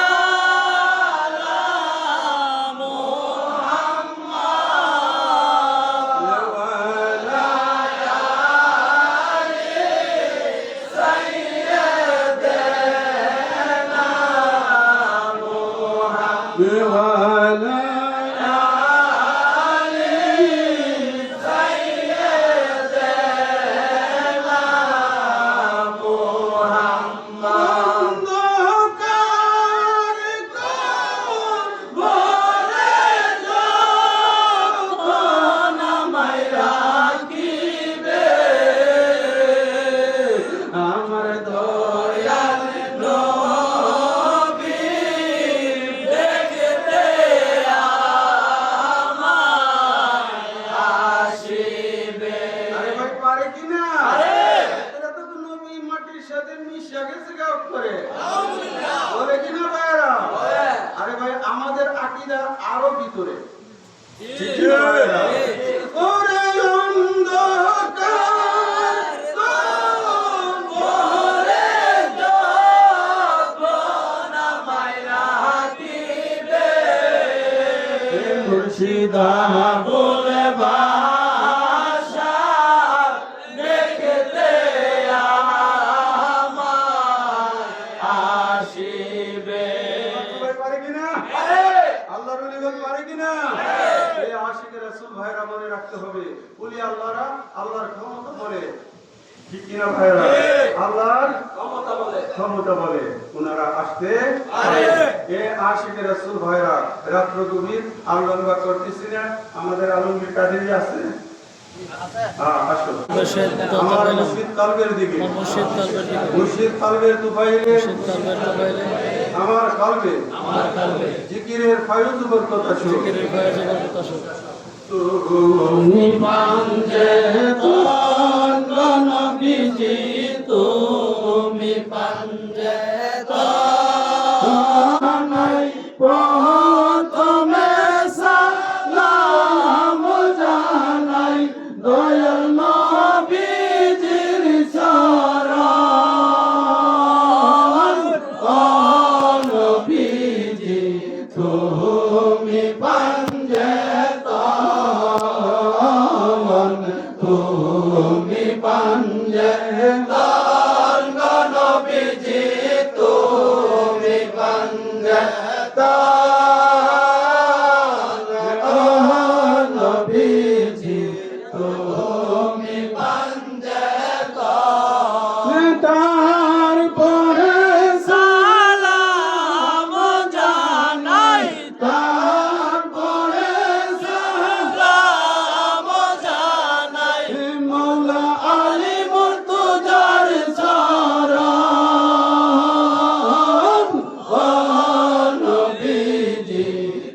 আলা মুহাম্মাদ ওয়া আলা আলি সাইয়্যিদিনা মুহাম্মাদ ওয়া আলা আমাদের আকীদা আরো ভিতরে। ওরে অন্ধকার কবরে যখন মাইরা দিবে, মুর্শিদা বলে ভাষা দেখতে আমার আসিবে। পারে কিনা? আল্লাহর ওলিগণ পারে কিনা? এই আশিকের রাসূল ভাইরা মনে রাখতে হবে, ওলি আল্লাহরা আল্লাহর ক্ষমতা বলে। ঠিক কিনা ভাইরা? আল্লাহর ক্ষমতা বলে ওনারা আসতে পারে। এই আশিকের রাসূল ভাইরা রাত্র গভীর আল্লাহবা করতেছি না। আমাদের আলমগীর কাদেরী আছে, আসো আমার মুর্শিদ কলবের দিকে, মুর্শিদ কলবের তুফাইলে, আমার কলবে জিকিরের ফয়জ বরকত আসো। তুমি পাঞ্জে তন নবীজি, তুমি পাঞ্জে তন প্রথমে সালাম জানাই দয়াল নবীজির চরণ। ও নবীজি তুমি পাঞ্জে তন, তুমি পাঞ্জে তন নবীজি, তুমি পাঞ্জে তন। ও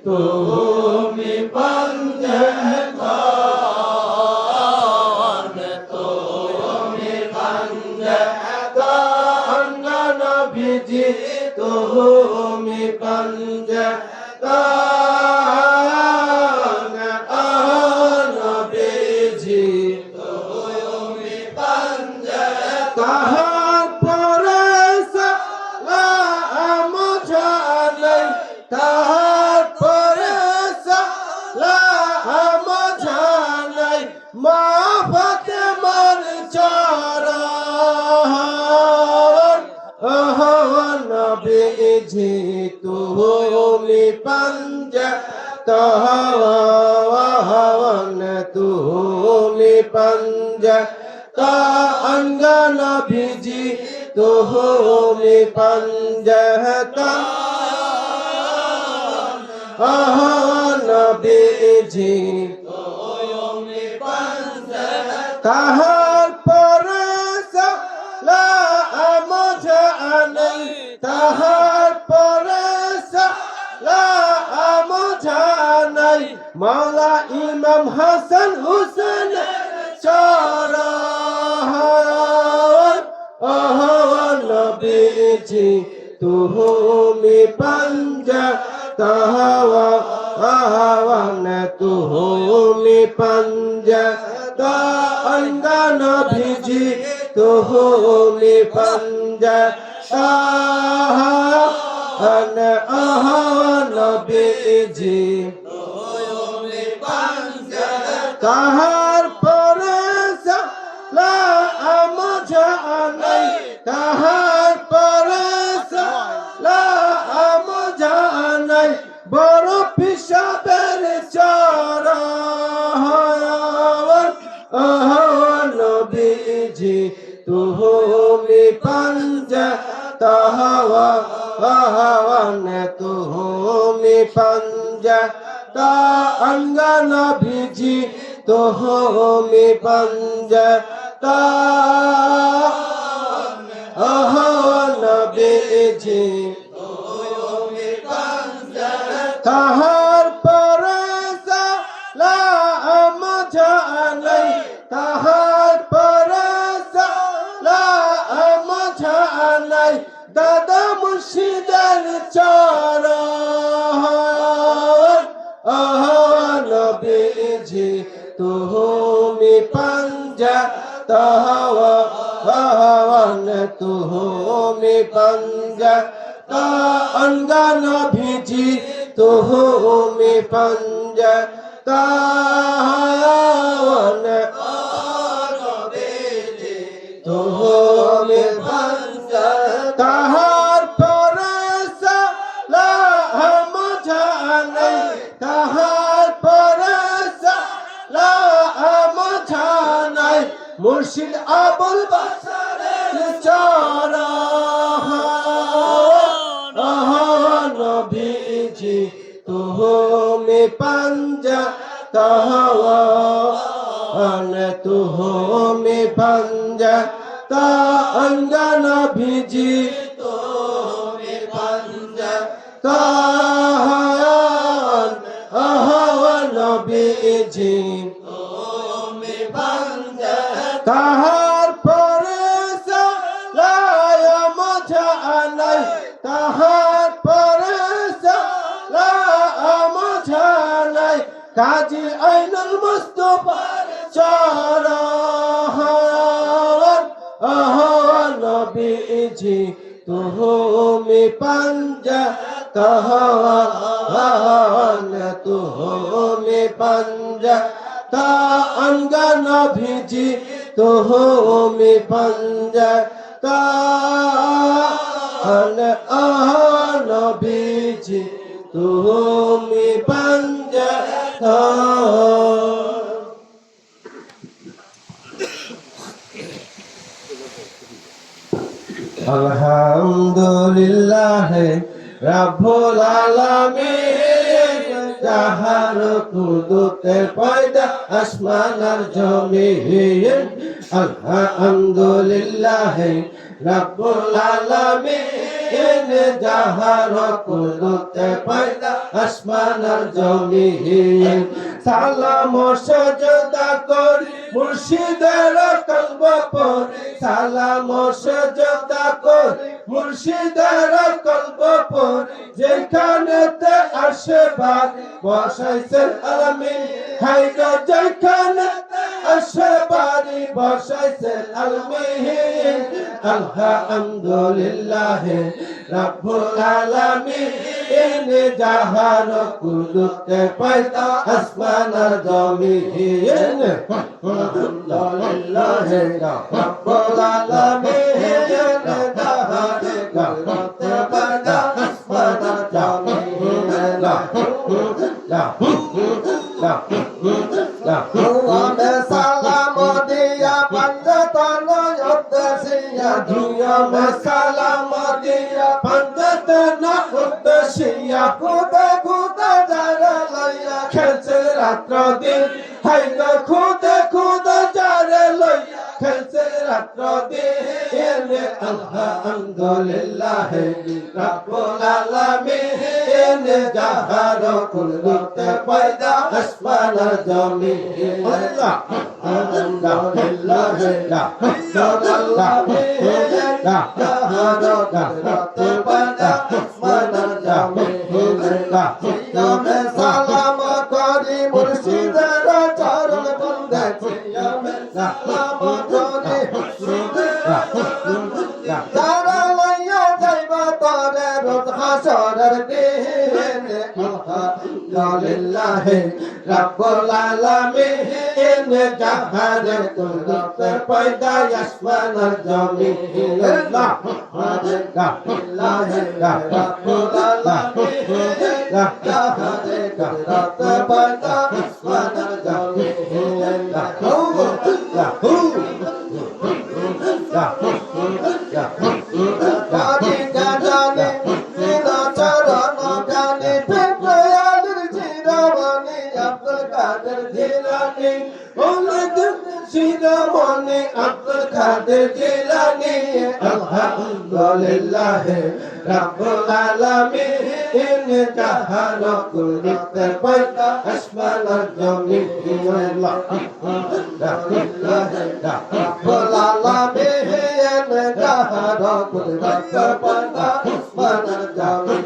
তুমি পঞ্জতন তুমি পঞ্জতন নবীজি তুমি পঞ্জতন নবীজি তুমি পঞ্জতন তাহার পরে সালাম জানাই তাহার পরে সালাম জানাই মা ফাতেমার চরণ নবীজি তুমি পঞ্জতন তুমি পঞ্জতন নবীজি তুমি পঞ্জতন নবীজি তুমি পঞ্জতন তাহার পরে সালাম জানাই তাহার পরে সালাম জানাই মাওলা ইমাম হাসান হুসেন চরণ নবীজি তুমি পঞ্জতন তুমি পঞ্জতন নবীজি তুমি পঞ্জতন নবীজি তুমি পঞ্জতন তাহার পরে সালাম জানাই তাহার পরে সালাম জানাই বড় পিসাবের চরণ নবীজি তুমি পঞ্জতন তুমি পঞ্জতন নবীজি তুমি পঞ্জতন নবীজি তুমি পঞ্জতন তাহার পরে সালাম জানাই তাহার পরে সালাম জানাই দাদা মুর্শিদের চরণ নবীজি তুমি পঞ্জতন তুমি পঞ্জতন নবীজি তুমি পঞ্জতন নবীজি তুমি পঞ্জতন তাহার পরে সালাম জানাই তাহার পরে সালাম জানাই মুর্শিদ আবুল বাশারের চরণ নবীজি তুমি পঞ্জতন তুমি পঞ্জতন নবীজি তুমি পঞ্জতন নবীজি তুমি পঞ্জতন তাহার পরে সালাম জানাই তাহার পরে সালাম জানাই কাজী আইনুল মুস্তাফার চরণ নবীজি তুমি পঞ্জতন তুমি পঞ্জতন নবীজি তুমি পঞ্জতন নবীজি তুমি পঞ্জতন আলহামদুলিল্লাহ রাব্বুল আলামিন যাহার কুদরতে পয়দা আসমান আর জমিন আলহামদুলিল্লাহ রাব্বুল আলামিন যাহার কুদরতে পয়দা আসমান আর জমিন সালাম ও সাজদা করি মুর্শিদের কলব পড়ি সালাম ও সাজদা করি মুর্শিদের কলব পড়ি যেখানেতে আশীর্বাদ বসাইছেন আলামিন হাই গো যেখানেতে আশীর্বাদ বসাইছেন আলামিন আলহামদুলিল্লাহ রাব্বুল আলামিন যাহার কুদরতে পয়দা আসমান আর জমিন আলহামদুলিল্লাহ রাব্বুল আলামিন যাহার কুদরতে পয়দা আসমান আর জমিন আমি সালাম দিয়া পঞ্জতন উদ্দেশিয়া আমি সালাম দিয়া পঞ্জতন উদ্দেশিয়া খুদে খুদে যারা লইয়া খেলছে রাত্র দিন হাই গো খুদে খুদে যারা লইয়া খেলছে রাত্র দিন আলহামদুলিল্লাহ রাব্বুল আলামিন যাহার কুদরতে পয়দা আসমান আর জমিন আলহামদুলিল্লাহ রাব্বুল আলামিন যাহার কুদরতে পয়দা আসমান আর জমিন আমি সালাম করি মুর্শিদের চরণ বন্দে আমি সালাম করি যারা লইয়া যাইবা তরে রোজ হাসরের দিন আলহামদুলিল্লাহ রাব্বুল আলামিন যাহার কুদরতে পয়দা আসমান আর জমিন আলহামদুলিল্লাহ রাব্বুল আলামিন যাহার কুদরতে পয়দা আসমান আর জমিন জানি জানি সিনা চরণ জানি প্রেমায়ালের চিরমণি আব্দুল কাদের জিলানী ওলদ শিরোমণি আব্দুল কাদের জিলানী আলহামদুলিল্লাহ রাব্বুল আলামিন যাহার কুদরতে পয়দা আসমান আর জমিন আলহামদুলিল্লাহ রাব্বুল আলামিন যাহার কুদরতে পয়দা আসমান আর জমিন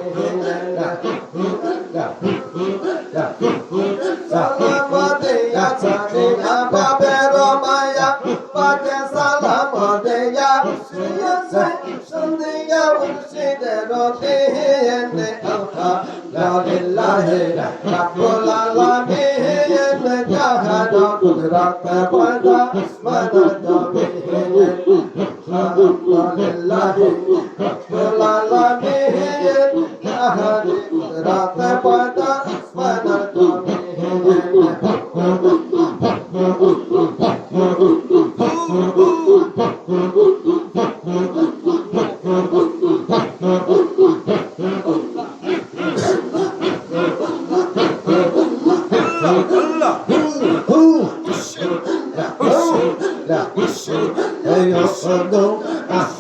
সালাম দিয়া সাদিয়া বাবের মায়া পাকে সালাম দিয়া সন্ধিয়া মুর্শিদের দিন আলহামদুলিল্লাহ রাব্বুল আলামিন যাহার কুদরতে পয়দা আসমান আর জমিন আলহামদুলিল্লাহ রাব্বুল আলামিন যাহার কুদরতে পয়দা আসমান আর জমিন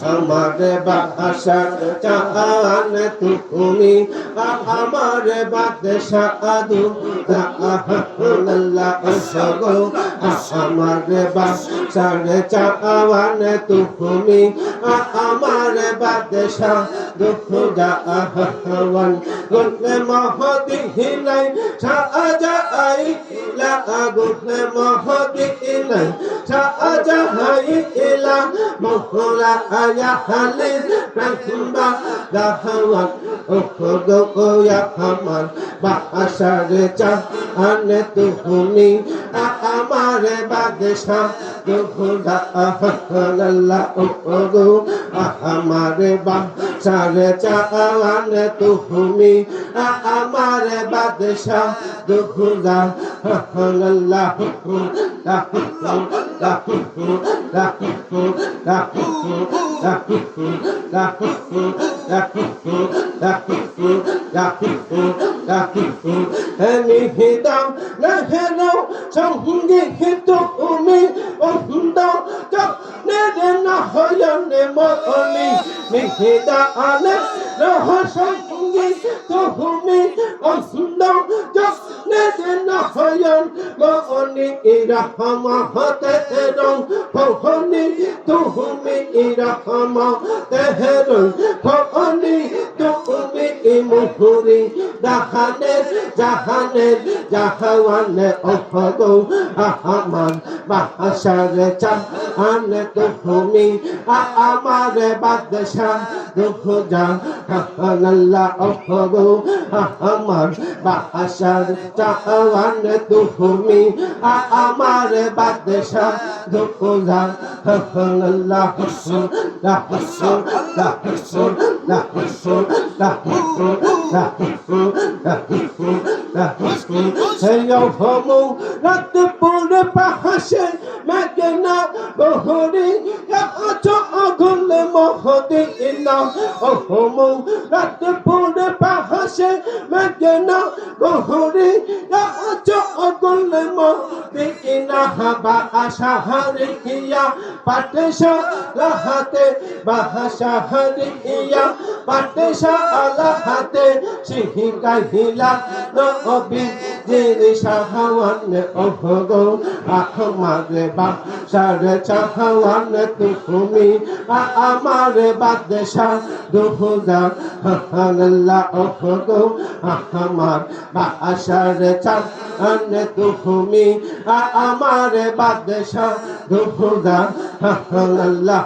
আমার বাসার চান তুমি আমার বাদশাহ আদু আল্লাহ সগো আমার বাসার চাওয়ান তুমি আমার বাদশাহ দুঃখ জাহান গুনে মহদিনাই সাজাই গুনে মহদিনাই সাজাই ইলা মোহরা আয়া হালিস রাহমা দাহওয়ান ওখো ইয়া আমার বাসার চান তুমি আমার বাদশাহ দুহুদা আল্লাহ ওগো আমার বাসার চান তুমি আমার বাদশাহ দুহুদা আল্লাহ নিহিতাম নহেন সঙ্গীত তুমি অন্ধ চনে নহয়নে মনি নিহিতানে নহ সঙ্গীত তুমি অন্ধ চনে নহয়ন মনি রহমতে রং ভবনি তুমি রহমতে রং ভবনি তুমি মুহুরি জাহানের জাহানের জাহাওয়ানে ওহগো আমার বাহাসার চাহান তুমি আমার বাদশাহ দুহুজা আল্লাহ ওহগো আমার বাহাসার চাহান তুমি আমার বাদশাহ দুহুজা আল্লাহ হুসুন লা হুসুন লা হুসুন লা হুসুন লা হুসুন লা হুসুন লা হুসুন লা হুসুন সেয়ফমু রাতপুর পাহাশে মেঘনা বহরি আছো আগুন মহদিনা ওহমু রাতপুর পাহাশে মেঘনা বহরি আছো আগুন মহদিনা হাবা আশাহারিয়া পাটেশা লাহাতে বাহাশাহারিয়া পাটেশা আলাহাতে শিহিকাহিলা নবী জিরি শাহওয়ান ওহগো আমারে বাদশার চাহওয়ান তুমি আমারে বাদশাহ দুহুজা আল্লাহ ওহগো আমার বাদশার চাহওয়ান তুমি আমারে বাদশাহ দুহুজা আল্লাহ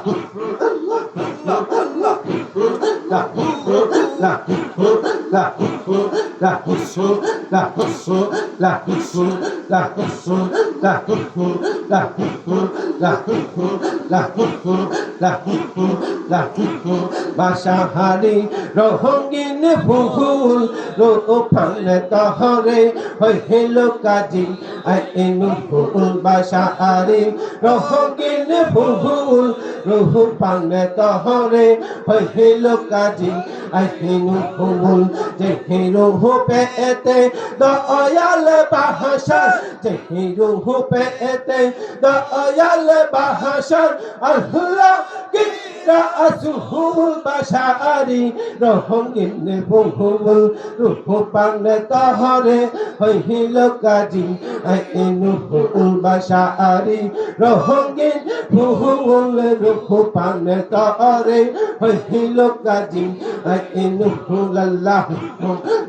বাসাহারি রহঙ্গিন ফুল রূপান তহরে হইল কাজী আইনু ফুল বাসাহারি রহঙ্গিন ফুল রূপান তহরে হইল কাজী আইনু ফুল যে হিরো পেতে দয়াল বাহাশার যে হিরো পেতে দয়াল বাহাশার আল্লাহ কি রাসূল বাশারি রহঙ্গিন ফুল রূপান তহরে হইল কাজী আইনু ফুল বাশারি রহঙ্গিন ফুল রূপান তহরে হইল কাজী আইনু ফুল আল্লাহ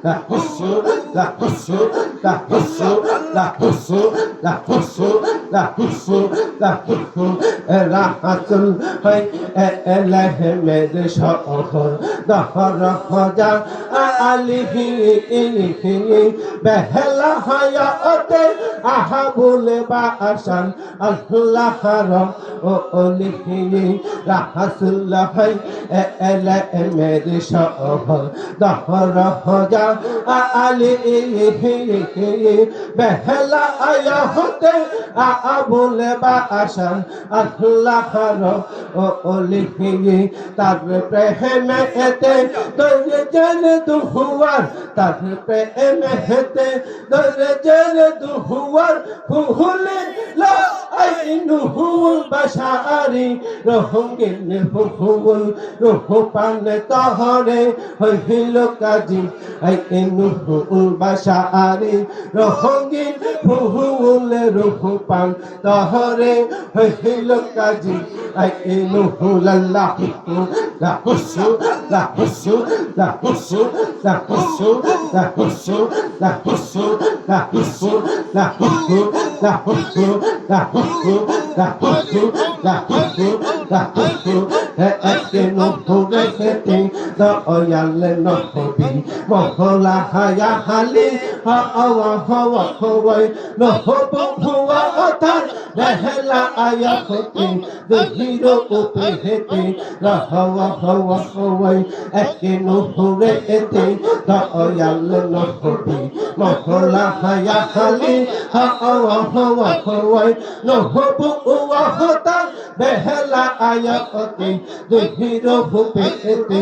লা হুসুন লা হুসুন লা হুসুন লা হুসুন লা হুসুন লা হুসুন লা হুসুন রাহাতুল হাই এলাহমেদ শহর দহর হজা আলিহি ইলিহি বেহলা হায়াতে আহাবুল বাসান আল্লাহর ও অলিহি রাহাতুল হাই এলাহমেদ শহর দহর হজা আলিহি বেহলা হায়াতে আহাবুল বাসান আল্লাহর ও অলিহি তার প্রেমেতে দরজান দুহুয়ার তার প্রেমেতে দরজান দুহুয়ার ফুলে লা আইনুহু বাশারি রহঙ্গিন ফুল রূপান তহরে হইল কাজী আইনুহু বাশারি রহঙ্গিন ফুল রূপান তহরে হইল কাজী আইনুহু লাল্লাহ লা হুসুন লা হুসুন লা হুসুন লা হুসুন লা হুসুন লা হুসুন লা হুসুন লা হুসুন লা হুসুন লা হুসুন লা হুসুন লা হুসুন লা হুসুন একদিন ভোরে খেতে দয়াল নবী মহলা হায়া হালি হাওয়া হাওয়া হওয়াই নহব হুয়া অতার বেহলা আয়া হতে দহিরো উপে হেতে হাওয়া হাওয়া হওয়াই একদিন ভোরে খেতে দয়াল নবী মহলা হায়া হালি হাওয়া হাওয়া হওয়াই নহব হুয়া অতার বেহলা আয়া হতে দহিরো উপে হেতে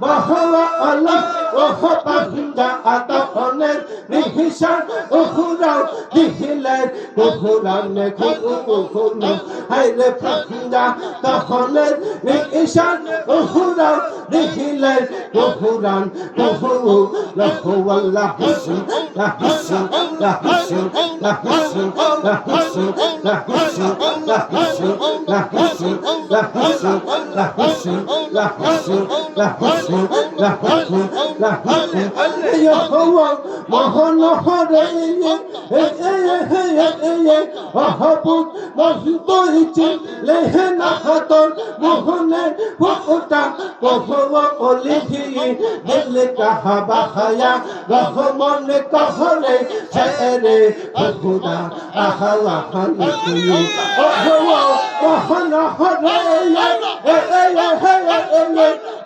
bahwa Allah pahinda atauner nihisan uhurau dihiler uhurane kuhunu haile pahinda tahoner nihisan uhurau dihiler uhuran kuhunu lahu wallahu la hasan la hasan la hasan la hasan la hasan la hasan la hasan la hasan la hasan la hasan la hasan la hasan la hasan Yahweh Mahanahare Ahabut Mahitoichi Lehena Haton Mohone Pota Pohova Olihi Delika Habahaya Rahamone Kahare Chere Pohuda Ahala Hanihi Mahanahare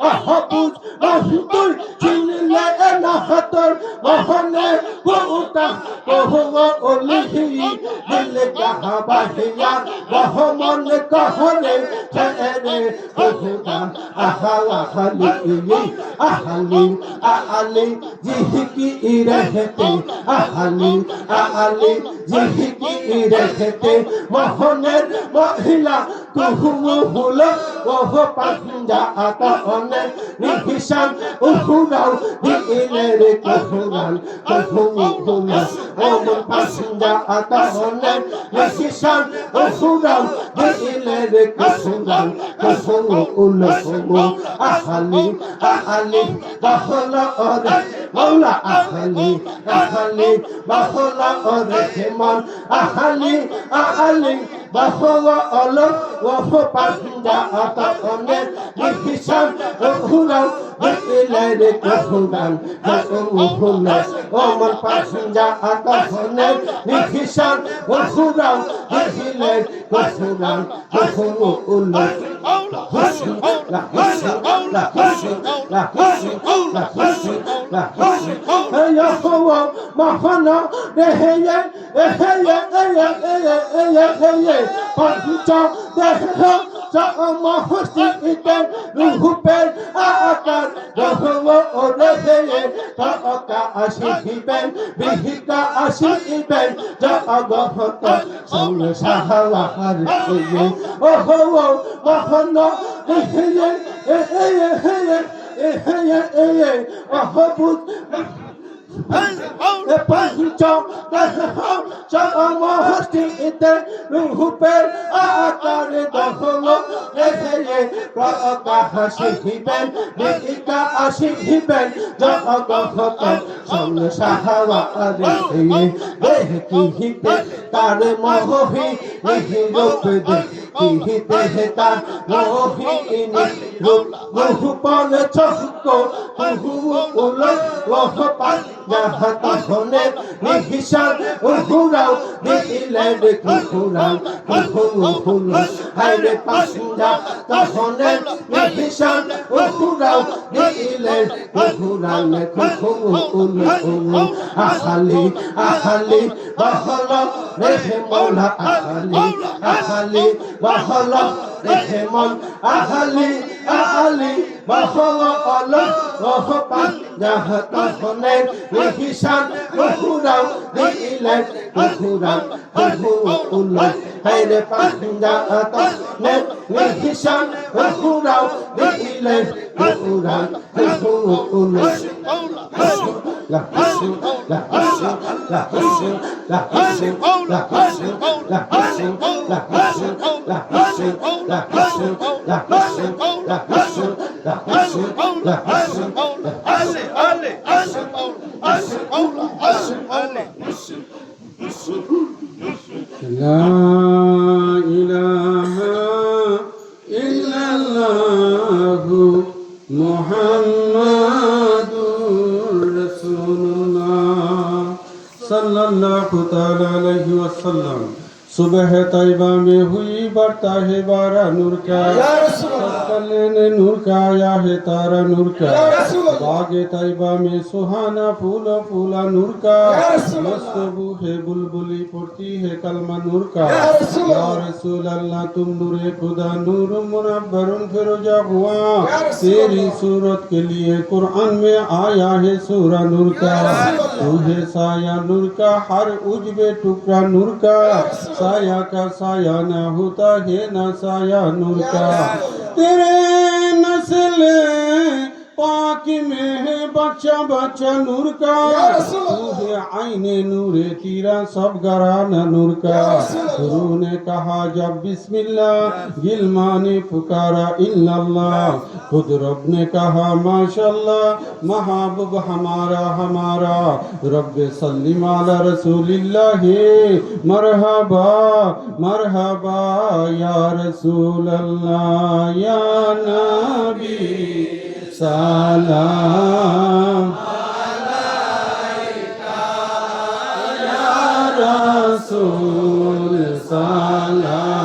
Ahabut Mahitoichi Lehena Haton Mohone Pota Pohova Olihi Delika Habahaya Rahamone Kahare Chere Pohuda Ahala Hanihi Ahali Jihiki Irehete Ahali Jihiki Irehete Mohoner Mahila Kuhumuhula Woho Pahinda Atahoner Nihisan Uhurau Diilere Kuhuran Kuhumuhula Woho Pahinda Atahoner Nihisan Uhurau Diilere Kuhuran Kuhumuhula Ahali Bahola Ore Mola Ahali Bahola Ore Himon Ahali Bahola Olo Woho Pahinda Atahoner Nihisan Uhurau Diilere Kuhuran Kuhumuhula Omon Pahinda Atahoner Nihisan Uhurau Diilere Kuhuran Kuhumuhula Yahweh Mahana Deheye Pancha Deha Mahasti Iten Ruhupen Aakar Yahweh Oreheye Taaka Ashihiben Bihika Ashihiben Jaagahata Saula Sahawahar Oh Mahana Deheye Ahabut Pancha Mahasti Iten Ruhupen Aakar Daholo Eheye Taaka Ashihiben Bihika Ashihiben Jaagahata Saula Sahawahar Dehiki Tare Mohi Nihirupede Kihite Heta Mohi Ini Ruhupane Chahko Kuhu Ulo Wohopan Yahata Hone Nihisan Uhurau Diilere Kuhuran Kuhumuhula Haile Pasinda Tahone Nihisan Uhurau Diilere Kuhuran Kuhumuhula Ahali Bahala Rehemola Ahali Bahala Rehemon Ahali Bahala Allah Wohopan Yahata Hone Nihisan Uhurau Diilere Kuhuran Kuhumuhula Haile Pahinda Tahone Nihisan Uhurau Diilere Kuhuran Kuhumuhula La hasil La ilaha illallah Muhammadur Rasulullah sallallahu ta'ala alaihi wasallam सुबह तैयबा में हुई बरता है बारा नूर का लेने नूर का आया है तारा नूर का बागे तैयबा में सुहाना फूलो फूला नूर का मस्तबू है बुलबुली पड़ती है कलमा नूर का या रसूल अल्लाह तुम नूरे खुदा नूर मुनव्वरुन फिरोजा हुआ तेरी सूरत के लिए कुरान में आया है सूरा नूर का तू है साया नूर का हर उजबे टुकड़ा नूर का साया का साया ना होता है ना साया नूर का तेरे नस्ल पाक में है बच्चा बच्चा नूर का तू है आईने नूरे तीरा सब गराना नूर का गुरु ने कहा जब बिस्मिल्लाह गिलमाने पुकारा इल्लल्लाह खुद रब ने कहा माशाल्लाह महबूब हमारा हमारा रब सल्लिम अला रसूलिल्लाह मरहबा मरहबा या रसूल अल्लाह या नबी सलाम या रसूल सलाम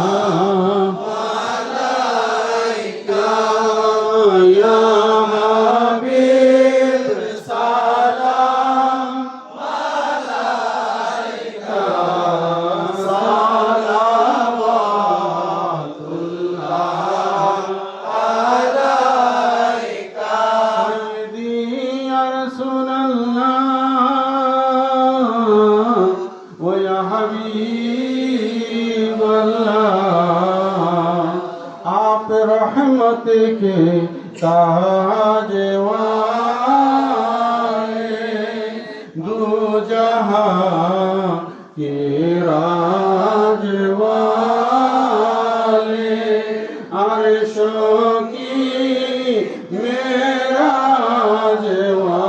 या हबीब सलाम आप रहमत के ताज वाले दो जहां के राज वाले अर्शों की मेराज वाले